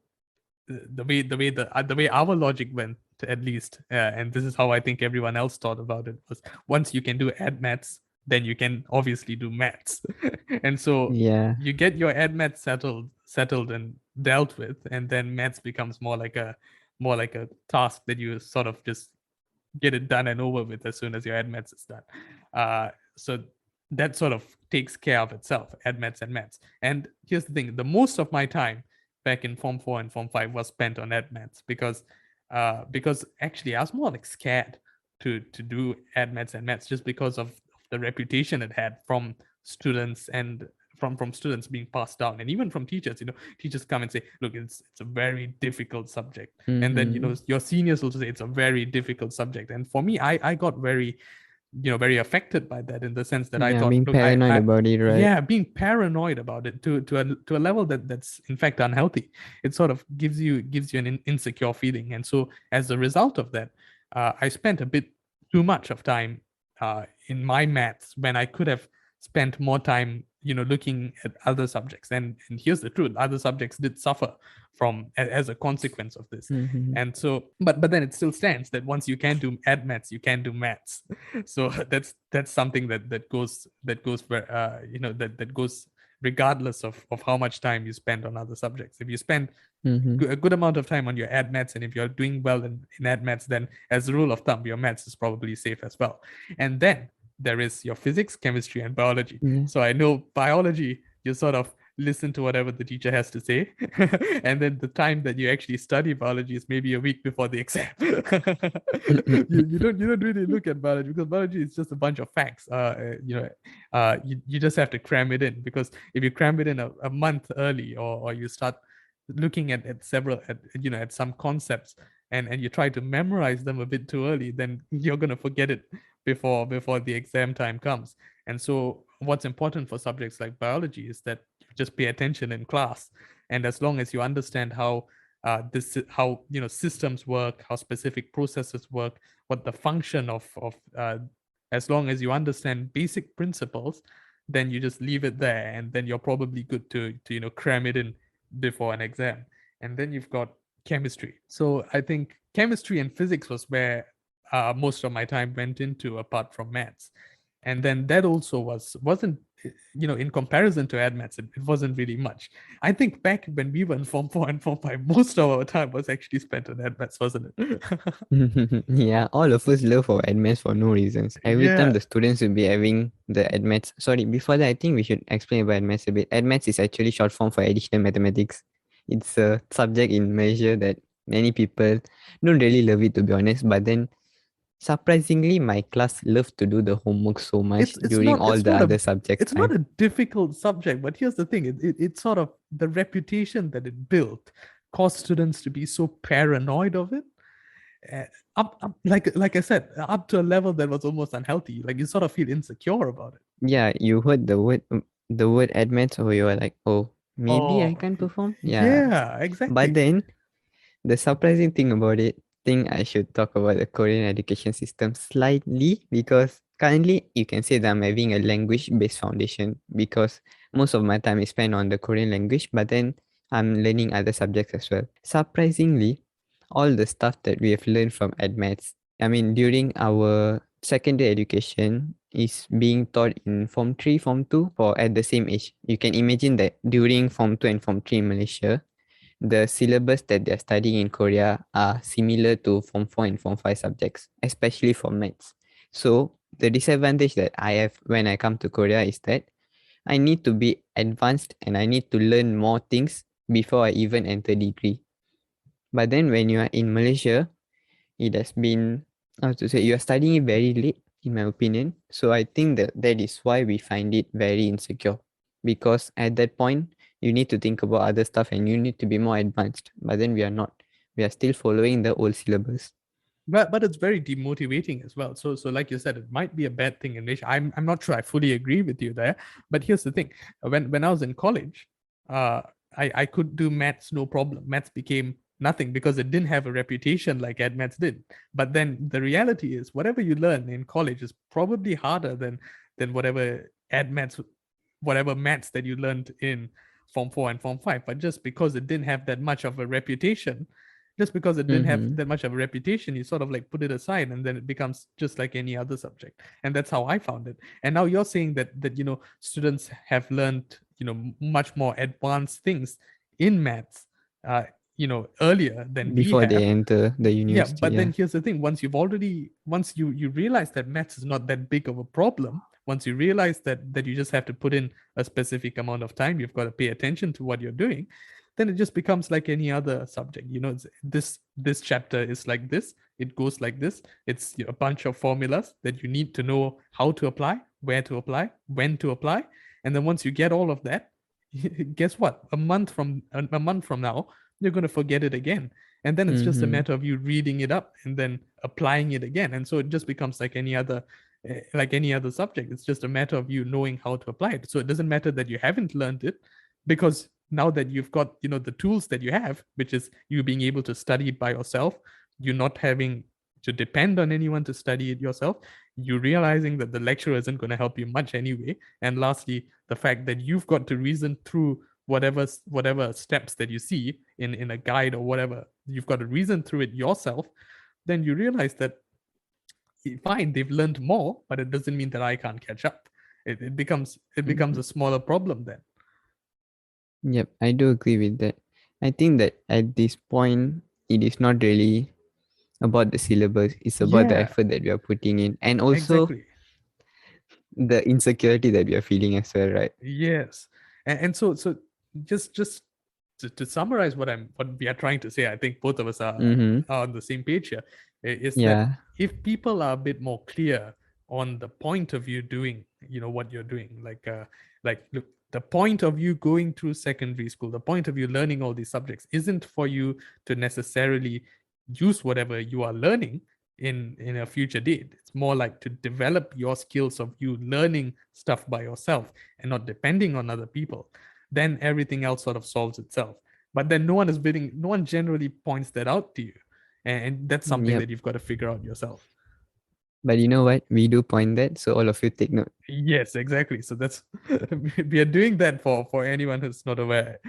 the way our logic went, at least, and this is how I think everyone else thought about it, was once you can do admaths, then you can obviously do maths. And so Yeah. you get your admaths settled and dealt with, and then maths becomes more like a task that you sort of just get it done and over with as soon as your admaths is done. So that sort of takes care of itself, admaths and maths. And here's the thing: the most of my time back in Form 4 and Form 5 was spent on admaths, because actually I was more like scared to do admaths and maths, just because of the reputation it had from students, and from students being passed down, and even from teachers. Teachers come and say, look, it's a very difficult subject. And then your seniors will say it's a very difficult subject. And for me, I got very affected by that, in the sense that I Yeah, thought, being look, paranoid about it, right? yeah, being paranoid about it to a level that's in fact unhealthy. It sort of gives you an insecure feeling. And so as a result of that, I spent a bit too much of time in my maths, when I could have spent more time looking at other subjects. And here's the truth: other subjects did suffer as a consequence of this. Mm-hmm. And so, but then it still stands that once you can do admaths, you can do maths. So that's something that goes that goes regardless of how much time you spend on other subjects. If you spend a good amount of time on your admaths, and if you're doing well in admaths, then as a rule of thumb, your maths is probably safe as well. And then there is your physics, chemistry, and biology. Yeah. So I know biology, you sort of listen to whatever the teacher has to say, and then the time that you actually study biology is maybe a week before the exam. You don't really look at biology because biology is just a bunch of facts. You just have to cram it in, because if you cram it in a month early, or you start looking at several at some concepts, and you try to memorize them a bit too early, then you're gonna forget it before the exam time comes. And so what's important for subjects like biology is that you just pay attention in class, and as long as you understand how systems work, how specific processes work, what the function of as long as you understand basic principles, then you just leave it there, and then you're probably good to cram it in before an exam. And then you've got chemistry. So I think chemistry and physics was where most of my time went into, apart from maths. And then that also wasn't in comparison to admats, it wasn't really much. I think back when we were in form 4 and form 5, most of our time was actually spent on admats, wasn't it? Yeah, all of us love our admats for no reasons. Every time Yeah. the students will be having the admats. Sorry, before that, I think we should explain about admats a bit. Admats is actually short form for additional mathematics. It's a subject in measure that many people don't really love it, to be honest. But then, surprisingly, my class loved to do the homework so much it's during not all it's the not a other subjects it's not time. a difficult subject, but here's the thing: it's sort of the reputation that it built caused students to be so paranoid of it. uh, up like I said, up to a level that was almost unhealthy. Like, you sort of feel insecure about it. Yeah, you heard the word admats, or you were like, oh, maybe I Oh, can perform. Yeah, yeah, but exactly. then the surprising thing about it, think I should talk about the Korean education system slightly, because currently you can say that I'm having a language-based foundation because most of my time is spent on the Korean language, but then I'm learning other subjects as well. Surprisingly, all the stuff that we have learned from AdMaths, I mean, during our secondary education is being taught in Form 3, Form 2 for at the same age. You can imagine that during Form 2 and Form 3 in Malaysia, the syllabus that they're studying in Korea are similar to Form 4 and Form 5 subjects, especially for maths. So the disadvantage that I have when I come to Korea is that I need to be advanced and I need to learn more things before I even enter degree. But then when you are in Malaysia, it has been, how to say, you are studying it very late, in my opinion. So I think that is why we find it very insecure, because at that point you need to think about other stuff and you need to be more advanced, but then we are not. We are still following the old syllabus. But it's very demotivating as well. So like you said, it might be a bad thing in Malaysia. I'm not sure I fully agree with you there. But here's the thing: when I was in college, uh, I could do maths no problem. Maths became nothing because it didn't have a reputation like AdMaths did. But then the reality is, whatever you learn in college is probably harder than whatever AdMaths, whatever maths that you learned in Form 4 and Form 5. But just because it didn't have that much of a reputation, just because it didn't have Mm-hmm. that much of a reputation, you sort of like put it aside, and then it becomes just like any other subject. And that's how I found it. And now you're saying that students have learned much more advanced things in maths uh earlier than we Before they have. enter the Yeah, university, but yeah. then here's the thing: once you realize that maths is not that big of a problem, once you realize that you just have to put in a specific amount of time, you've got to pay attention to what you're doing, then it just becomes like any other subject. This chapter is like this, it goes like this. It's a bunch of formulas that you need to know how to apply, where to apply, when to apply. And then once you get all of that, guess what, a month from now, you're going to forget it again. And then it's just a Mm-hmm. matter of you reading it up and then applying it again. And so it just becomes like any other subject. It's just a matter of you knowing how to apply it. So it doesn't matter that you haven't learned it, because now that you've got the tools that you have, which is you being able to study it by yourself, you not having to depend on anyone to study it yourself, you realizing that the lecturer isn't going to help you much anyway, and lastly, the fact that you've got to reason through whatever steps that you see in a guide or whatever, you've got to reason through it yourself. Then you realize that fine, they've learned more, but it doesn't mean that I can't catch up. It becomes Mm-hmm. a smaller problem then. Yep, I do agree with that. I think that at this point, it is not really about the syllabus, it's about the Yeah, effort that we are putting in. And also, exactly. the insecurity that we are feeling as well, right? Yes, and so just to summarize what we are trying to say, I think both of us Mm-hmm. are on the same page here. Is that Yeah. if people are a bit more clear on the point of you doing, what you're doing, like look, the point of you going through secondary school, the point of you learning all these subjects isn't for you to necessarily use whatever you are learning in a future date. It's more like to develop your skills of you learning stuff by yourself and not depending on other people. Then everything else sort of solves itself. But then no one generally points that out to you. And that's something Yep. that you've got to figure out yourself. But you know what? We do point that, so all of you take note. Yes, exactly. So that's we are doing that for anyone who's not aware.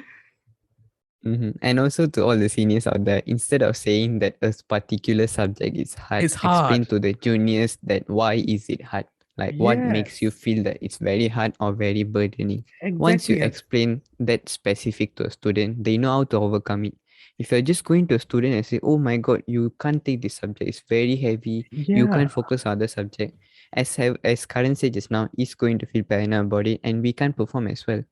And also to all the seniors out there, instead of saying that a particular subject is hard, It's explain hard. to the juniors that why is it hard? Like what makes you Yes, feel that it's very hard or very burdening. Once you exactly. And explain that specific to a student, they know how to overcome it. If you're just going to a student and say, "Oh my God, you can't take this subject; it's very heavy. You yeah, can't focus on other subject," as Karan said just now, is going to feel paranoid about it, and we can't perform as well.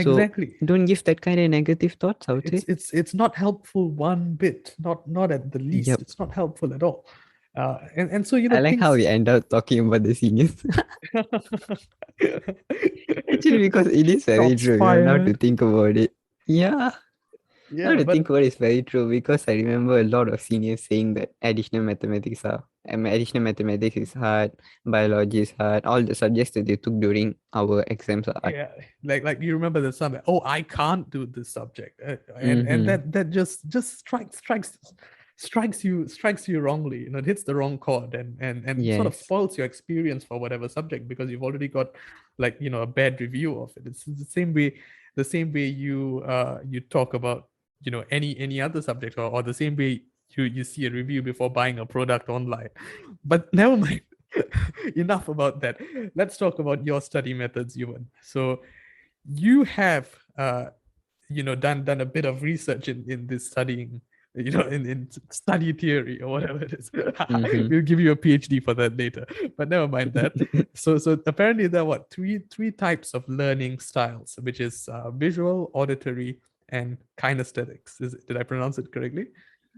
So exactly. don't give that kind of negative thoughts, I would it's say. it's it's not helpful one bit, not at the least. Yep. It's not helpful at all. And so I like how things. we end up talking about the seniors. Actually, because it is very Shots true, now to fired. think about it. Yeah, now Yeah, to think but about it is very true because I remember a lot of seniors saying that additional mathematics is hard, biology is hard, all the subjects that they took during our exams are hard. yeah, like you remember the summer. Oh, I can't do this subject, and Mm-hmm. that just strikes you wrongly. It hits the wrong chord, and sort of Yes. spoils your experience for whatever subject because you've already got like a bad review of it. It's the same way you talk about any other subject, or the same way you see a review before buying a product online. But never mind. Enough about that. Let's talk about your study methods, Yuvan. So you have done a bit of research in this studying, in study theory or whatever it is. Mm-hmm. We'll give you a PhD for that later, but never mind that. So apparently there are what three types of learning styles, which is visual, auditory, and kinesthetics. Did I pronounce it correctly?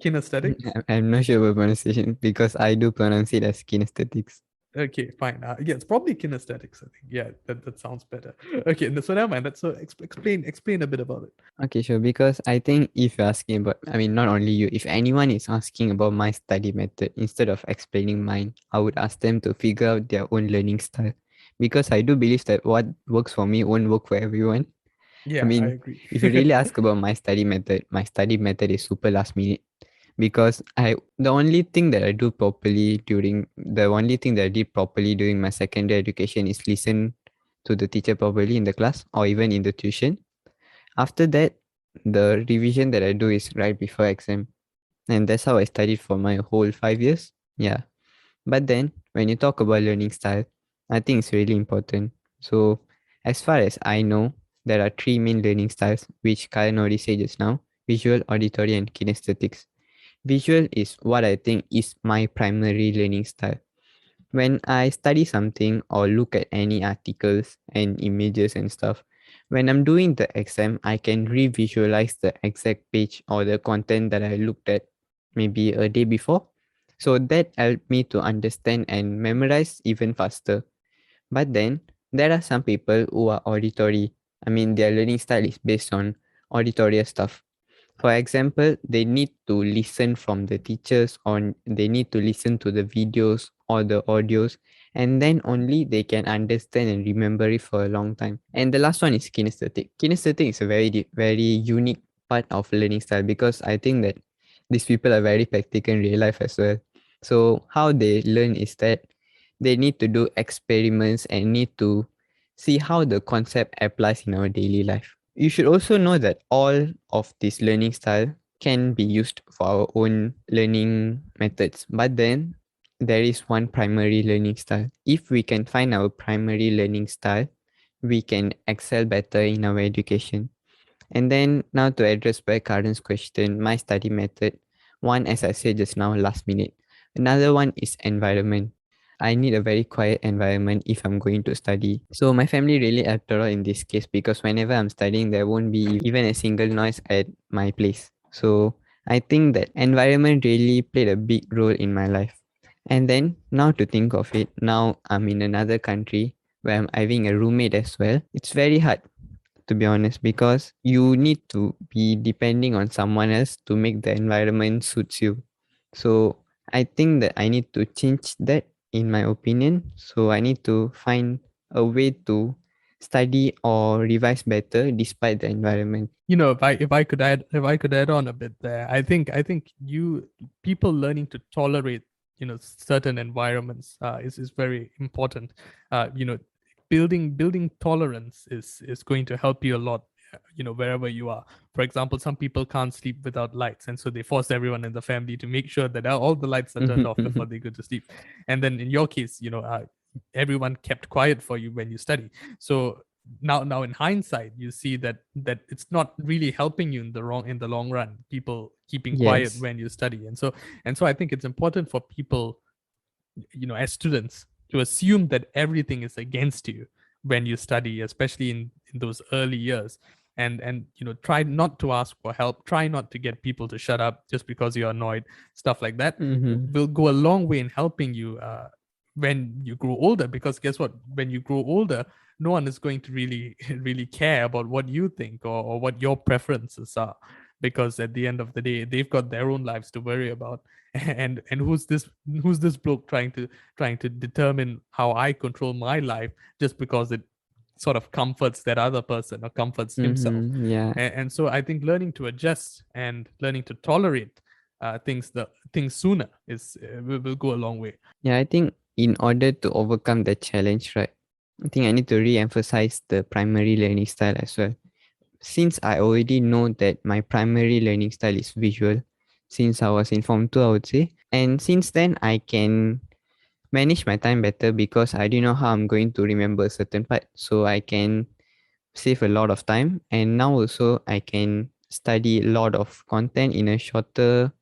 Kinesthetics. I'm not sure about pronunciation because I do pronounce it as kinesthetics. Okay, fine. Yeah, it's probably kinesthetics, I think. Yeah, that sounds better. Okay, so never mind. So explain a bit about it. Okay, sure. Because I think if you're asking about, I mean, not only you, if anyone is asking about my study method, instead of explaining mine, I would ask them to figure out their own learning style. Because I do believe that what works for me won't work for everyone. I Yeah, I mean, agree. if you really ask about my study method is super last minute. Because the only thing that I do properly the only thing that I did properly during my secondary education is listen to the teacher properly in the class or even in the tuition. After that, the revision that I do is right before exam. And that's how I studied for my whole 5 years. Yeah. But then when you talk about learning style, I think it's really important. So as far as I know, there are three main learning styles, which Karan already said just now: visual, auditory, and kinesthetics. Visual is what I think is my primary learning style. When I study something or look at any articles and images and stuff, when I'm doing the exam, I can revisualize the exact page or the content that I looked at maybe a day before. So that helped me to understand and memorize even faster. But then there are some people who are auditory. I mean, their learning style is based on auditory stuff. For example, they need to listen from the teachers, or they need to listen to the videos or the audios, and then only they can understand and remember it for a long time. And the last one is kinesthetic. Kinesthetic is a very unique part of learning style because I think that these people are very practical in real life as well. So how they learn is that they need to do experiments and need to see how the concept applies in our daily life. You should also know that all of this learning style can be used for our own learning methods, but then there is one primary learning style. If we can find our primary learning style, we can excel better in our education. And then now to address by Karan's question, my study method, one, as I said just now, last minute. Another one is environment. I need a very quiet environment if I'm going to study. So my family really helped a lot in this case because whenever I'm studying, there won't be even a single noise at my place. So I think that environment really played a big role in my life. And then now to think of it, now I'm in another country where I'm having a roommate as well. It's very hard to be honest because you need to be depending on someone else to make the environment suits you. So I think that I need to change that in my opinion. So I need to find a way to study or revise better despite the environment. If I could add on a bit there, I think you people learning to tolerate certain environments is very important. Building tolerance is going to help you a lot, wherever you are. For example, some people can't sleep without lights, and so they force everyone in the family to make sure that all the lights are turned off before they go to sleep. And then in your case, everyone kept quiet for you when you study. So now in hindsight, you see that it's not really helping you in the long run, people keeping quiet Yes. when you study. And so I think it's important for people, as students, to assume that everything is against you when you study, especially in those early years. And try not to ask for help, try not to get people to shut up just because you're annoyed. Stuff like that Mm-hmm. will go a long way in helping you when you grow older, because guess what, when you grow older, no one is going to really really care about what you think, or what your preferences are, because at the end of the day, they've got their own lives to worry about. And who's this bloke trying to determine how I control my life, just because it sort of comforts that other person or comforts himself. Mm-hmm. Yeah. And so I think learning to adjust and learning to tolerate things sooner will go a long way. Yeah, I think in order to overcome the challenge, right? I think I need to re-emphasize the primary learning style as well. Since I already know that my primary learning style is visual, since I was in Form 2, I would say. And since then, I can manage my time better because I do know how I'm going to remember a certain part. So I can save a lot of time. And now also, I can study a lot of content in a shorter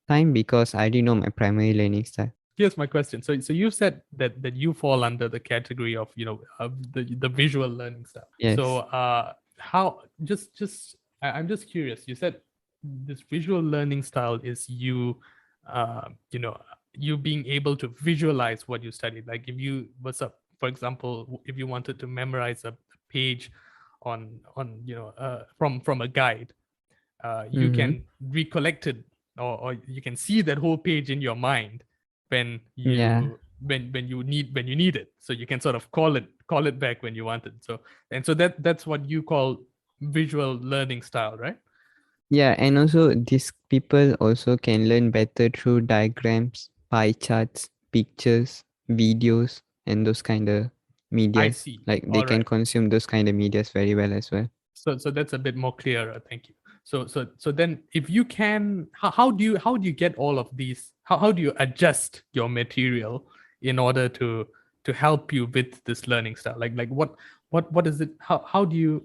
time because I do know my primary learning style. Here's my question. So you said that you fall under the category of the visual learning style. So Yes. how just I'm just curious. You said this visual learning style is you uh you know you being able to visualize what you studied. Like if you what's up, for example, if you wanted to memorize a page on from a guide, you Mm-hmm. can recollect it, or you can see that whole page in your mind when Yeah. you need it, so you can sort of call it back when you want it. So that's what you call visual learning style, right? Yeah, and also these people also can learn better through diagrams, pie charts, pictures, videos, and those kind of I medias. see. Like they All can right. consume those kind of medias very well as well. So that's a bit more clearer. Thank you. So then, if you can, how do you get all of these? How do you adjust your material in order to help you with this learning style? Like what is it? How do you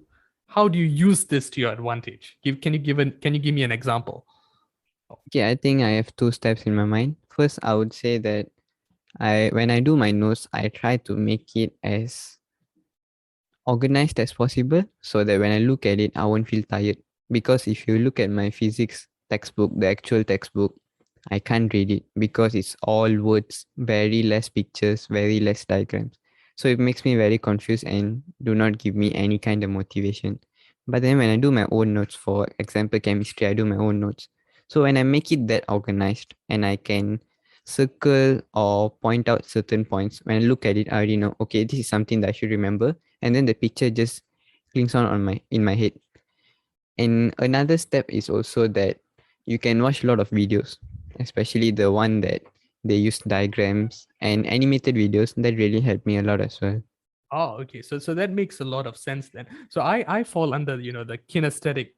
use this to your advantage? Can you give me an example? Okay, I think I have two steps in my mind. First, I would say that I when I do my notes, I try to make it as organized as possible so that when I look at it, I won't feel tired. Because if you look at my physics textbook, the actual textbook, I can't read it because it's all words, very less pictures, very less diagrams. So it makes me very confused and do not give me any kind of motivation. But then when I do my own notes, for example, chemistry, I do my own notes. So when I make it that organized and I can circle or point out certain points, when I look at it, I already know, okay, this is something that I should remember. And then the picture just clings on my in my head. And another step is also that you can watch a lot of videos, especially the one that they use diagrams and animated videos. That really helped me a lot as well. Oh, okay. So that makes a lot of sense then. So I fall under the kinesthetic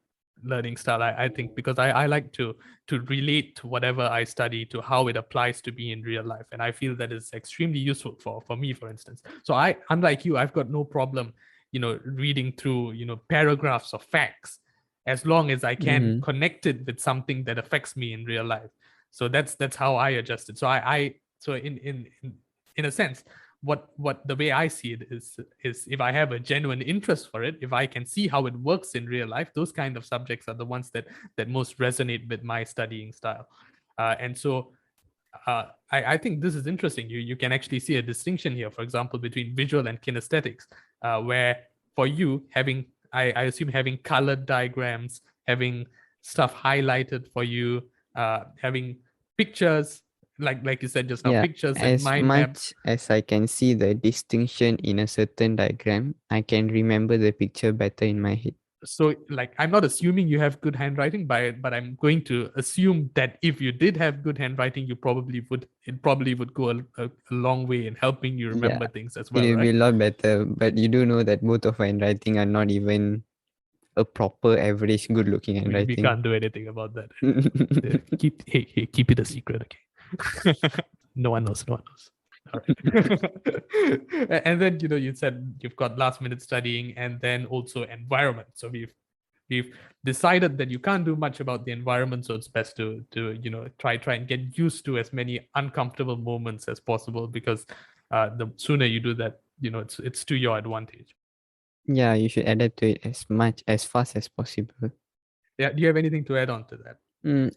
learning style. I think because I like to relate whatever I study to how it applies to me in real life, and I feel that is extremely useful for me, for instance. So unlike you, I've got no problem reading through paragraphs of facts, as long as I can Mm-hmm. connect it with something that affects me in real life. So that's how I adjust it. So I so in in a sense, what the way I see it is if I have a genuine interest for it, if I can see how it works in real life, those kind of subjects are the ones that most resonate with my studying style. And so I think this is interesting. You can actually see a distinction here, for example, between visual and kinesthetics, where for you having I assume having colored diagrams, having stuff highlighted for you, having pictures, like you said just now, Yeah, pictures and as mind map. much as I can see the distinction in a certain diagram, I can remember the picture better in my head. So like I'm not assuming you have good handwriting, but I'm going to assume that if you did have good handwriting, it probably would go a long way in helping you Yeah, remember things as it well, will be right? a lot better. But you do know that both of our handwriting are not even a proper average good looking We handwriting. can't do anything about that. Keep it a secret, okay? No one knows. No one knows. All right. And then you said you've got last minute studying and then also environment. So we've decided that you can't do much about the environment, so it's best to try and get used to as many uncomfortable moments as possible, because the sooner you do that, it's to your advantage. Yeah, you should adapt to it as fast as possible. Yeah, do you have anything to add on to that?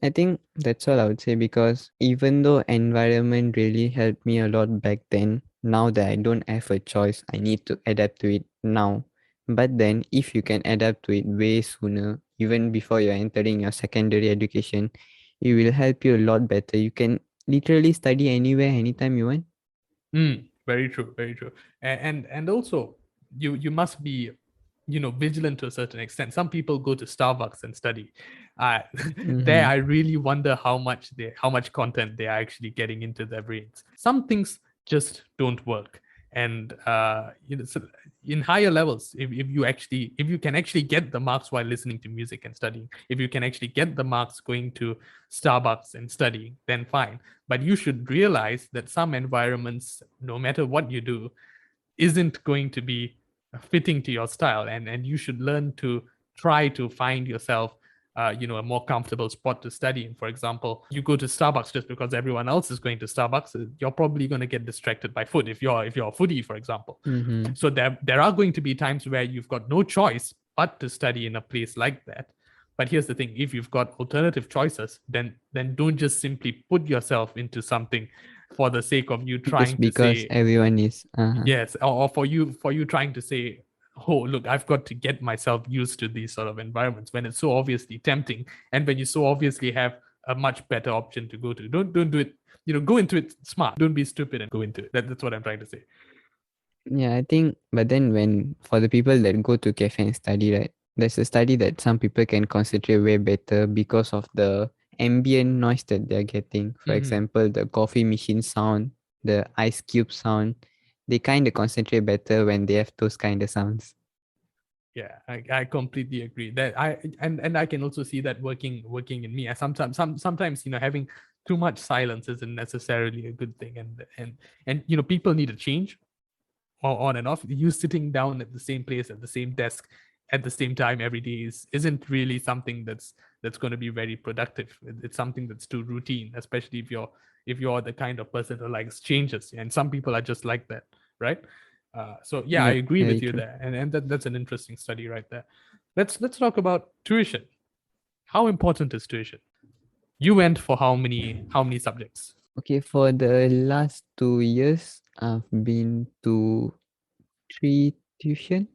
I think that's all I would say, because even though environment really helped me a lot back then, now that I don't have a choice, I need to adapt to it now. But then, if you can adapt to it way sooner, even before you're entering your secondary education, it will help you a lot better. You can literally study anywhere, anytime you want. Very true, very true. And also you must be vigilant to a certain extent. Some people go to Starbucks and study. uh there Mm-hmm. I really wonder how much content they are actually getting into their brains. Some things just don't work. And so in higher levels, if you can actually get the marks while listening to music and studying, if you can actually get the marks going to Starbucks and studying, then fine. But you should realize that some environments, no matter what you do, isn't going to be fitting to your style, and you should learn to try to find yourself a more comfortable spot to study in. For example, you go to Starbucks just because everyone else is going to Starbucks, you're probably going to get distracted by food, if you're a foodie, for example. Mm-hmm. So there are going to be times where you've got no choice but to study in a place like that. But here's the thing: if you've got alternative choices, then don't just simply put yourself into something for the sake of you trying Just to because say everyone is. yes, or for you trying to say, oh look, I've got to get myself used to these sort of environments, when it's so obviously tempting, and when you so obviously have a much better option to go to. Don't do it. Go into it smart. Don't be stupid and go into it. That's what I'm trying to say. Yeah, I think, but then when for the people that go to cafe and study, right, there's a study that some people can concentrate way better because of the ambient noise that they're getting. For Mhm. example, the coffee machine sound, the ice cube sound, they kind of concentrate better when they have those kind of sounds. Yeah, I completely agree. That and I can also see that working in me. I sometimes having too much silence isn't necessarily a good thing, and people need a change, or on and off. You sitting down at the same place, at the same desk, at the same time every day isn't really something that's going to be very productive. It's something that's too routine, especially if you're the kind of person who likes changes. And some people are just like that, right? So yeah, I Yep, agree very with you true. there, and that's an interesting study right there. Let's talk about tuition. How important is tuition? You went for how many subjects? Okay, for the last 2 years, I've been to three tuition.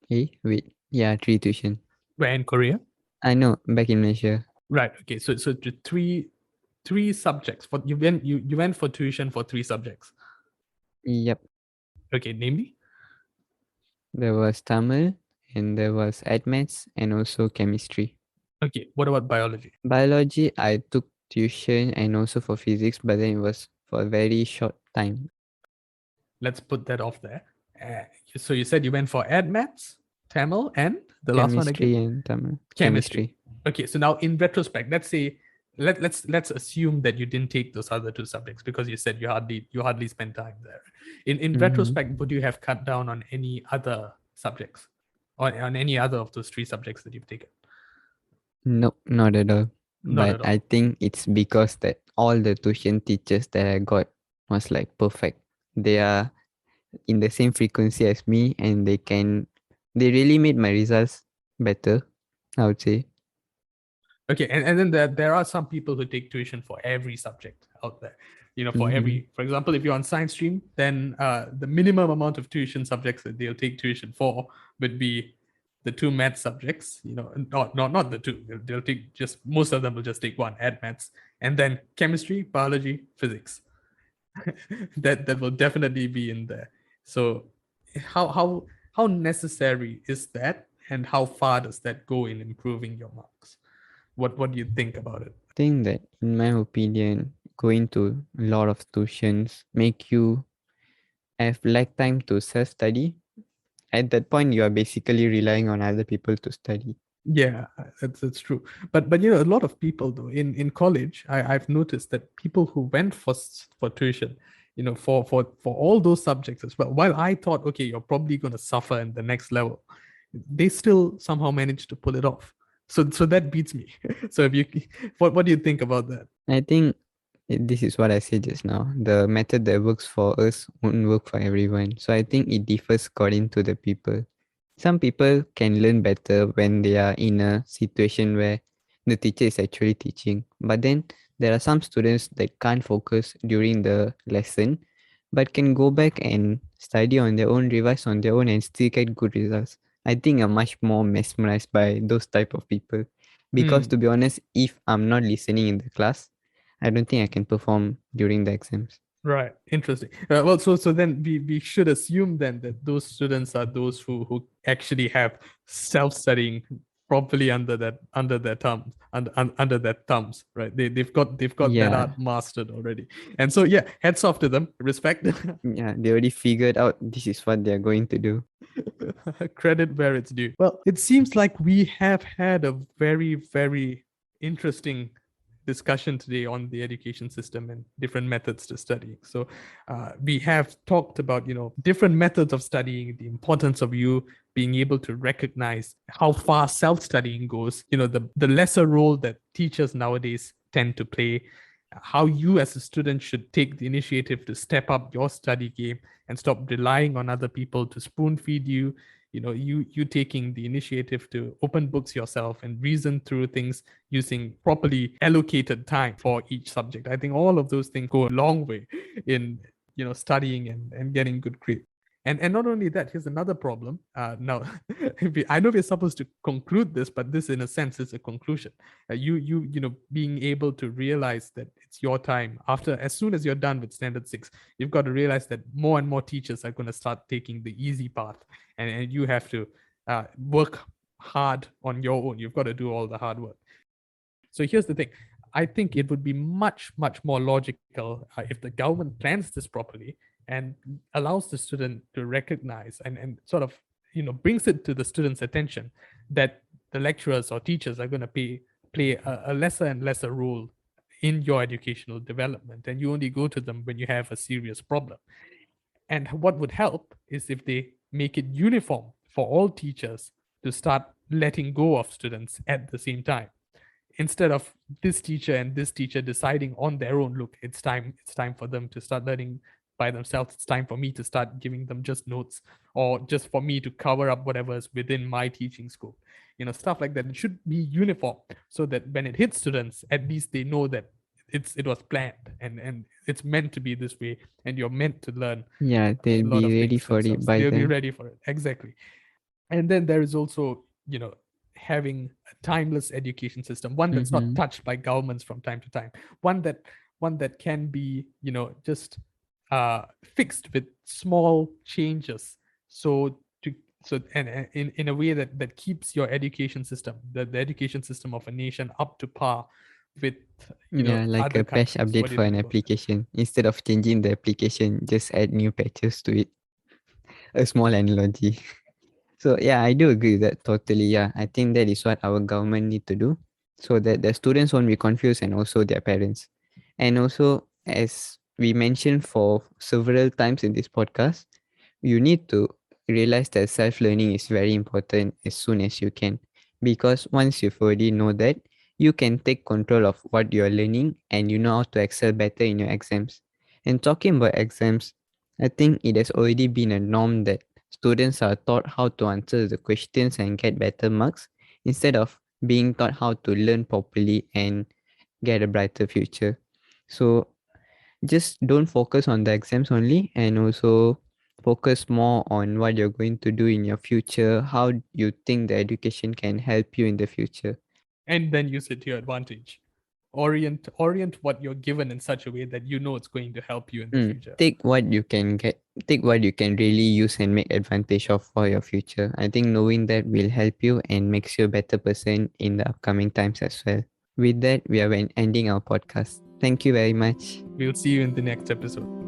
Hey, wait. Yeah, three tuition. Where in Korea? I know, back in Malaysia. Right. Okay. So the three subjects. For you went for tuition for three subjects. Yep. Okay, namely. There was Tamil and there was admits and also chemistry. Okay, what about biology? Biology, I took tuition and also for physics, but then it was for a very short time. Let's put that off there. So you said you went for AdMaths, Tamil, and the last one again? Chemistry and Tamil. Chemistry. Chemistry. Okay, so now in retrospect, let's say let's assume that you didn't take those other two subjects because you said you hardly spent time there. In Mm-hmm. retrospect, would you have cut down on any other subjects, or on any other of those three subjects that you've taken? Nope, not at all. Not But at I all. think it's because that all the tuition teachers that I got was like perfect. they are in the same frequency as me, and they really made my results better, I would say. Okay, and then there are some people who take tuition for every subject out there. Mm-hmm. For example, if you're on science stream, then the minimum amount of tuition subjects that they'll take tuition for would be the two math subjects. Not the two. They'll take just most of them will just take one, add maths, and then chemistry, biology, physics. That will definitely be in there. So, how necessary is that, and how far does that go in improving your marks? What do you think about it? Think that, in my opinion, going to a lot of tuitions make you have lack time to self-study. At that point, you are basically relying on other people to study. Yeah, that's true. But a lot of people though in college, I've noticed that people who went for tuition, for all those subjects as well. While I thought, okay, you're probably going to suffer in the next level, they still somehow managed to pull it off. So that beats me. So if you, what do you think about that? I think this is what I said just now. The method that works for us won't work for everyone. So I think it differs according to the people. Some people can learn better when they are in a situation where the teacher is actually teaching. But then there are some students that can't focus during the lesson but can go back and study on their own, revise on their own, and still get good results. I think I'm much more mesmerized by those type of people. Because Hmm. to be honest, if I'm not listening in the class, I don't think I can perform during the exams. Right. Interesting. Well, so then we should assume then that those students are those who actually have self-studying properly under their thumbs under their thumbs, right? They've got that Yeah, art mastered already. And so yeah, hats off to them. Respect. yeah, they already figured out this is what they're going to do. Credit where it's due. Well, it seems like we have had a very, very interesting discussion today on the education system and different methods to studying. So we have talked about different methods of studying, the importance of you being able to recognize how far self-studying goes, the lesser role that teachers nowadays tend to play, how you as a student should take the initiative to step up your study game and stop relying on other people to spoon feed you. You taking the initiative to open books yourself and reason through things using properly allocated time for each subject. I think all of those things go a long way in studying and getting good grades. And not only that, here's another problem. Now, I know we're supposed to conclude this, but this, in a sense, is a conclusion. Being able to realize that it's your time as soon as you're done with Standard 6, you've got to realize that more and more teachers are going to start taking the easy path, and you have to work hard on your own. You've got to do all the hard work. So here's the thing. I think it would be much, much more logical if the government plans this properly and allows the student to recognize and sort of brings it to the student's attention that the lecturers or teachers are going to play a lesser and lesser role in your educational development, and you only go to them when you have a serious problem. And what would help is if they make it uniform for all teachers to start letting go of students at the same time, instead of this teacher and this teacher deciding on their own, look, it's time for them to start learning by themselves. It's time for me to start giving them just notes, or just for me to cover up whatever is within my teaching scope. Stuff like that. It should be uniform so that when it hits students, at least they know that it was planned and it's meant to be this way, and you're meant to learn Yeah, a they'll lot be of ready things for it themselves. by They'll be then. ready for it. Exactly. And then there is also having a timeless education system, one that's not Mm-hmm. touched by governments from time to time, one that can be just fixed with small changes, so to so and in a way that keeps your education system, the education system of a nation, up to par with Yeah, like other a patch countries. update What do you for an think about that? application. Instead of changing the application, just add new patches to it. A small analogy. So yeah, I do agree with that totally. Yeah, I think that is what our government need to do, so that the students won't be confused and also their parents. And also, as we mentioned for several times in this podcast, you need to realize that self-learning is very important as soon as you can, because once you've already know that, you can take control of what you're learning and you know how to excel better in your exams. And talking about exams, I think it has already been a norm that students are taught how to answer the questions and get better marks instead of being taught how to learn properly and get a brighter future. So just don't focus on the exams only, and also focus more on what you're going to do in your future, how you think the education can help you in the future. And then use it to your advantage. Orient what you're given in such a way that you know it's going to help you in the future. Take what you can get, take what you can really use and make advantage of for your future. I think knowing that will help you and makes you a better person in the upcoming times as well. With that, we are ending our podcast. Thank you very much. We'll see you in the next episode.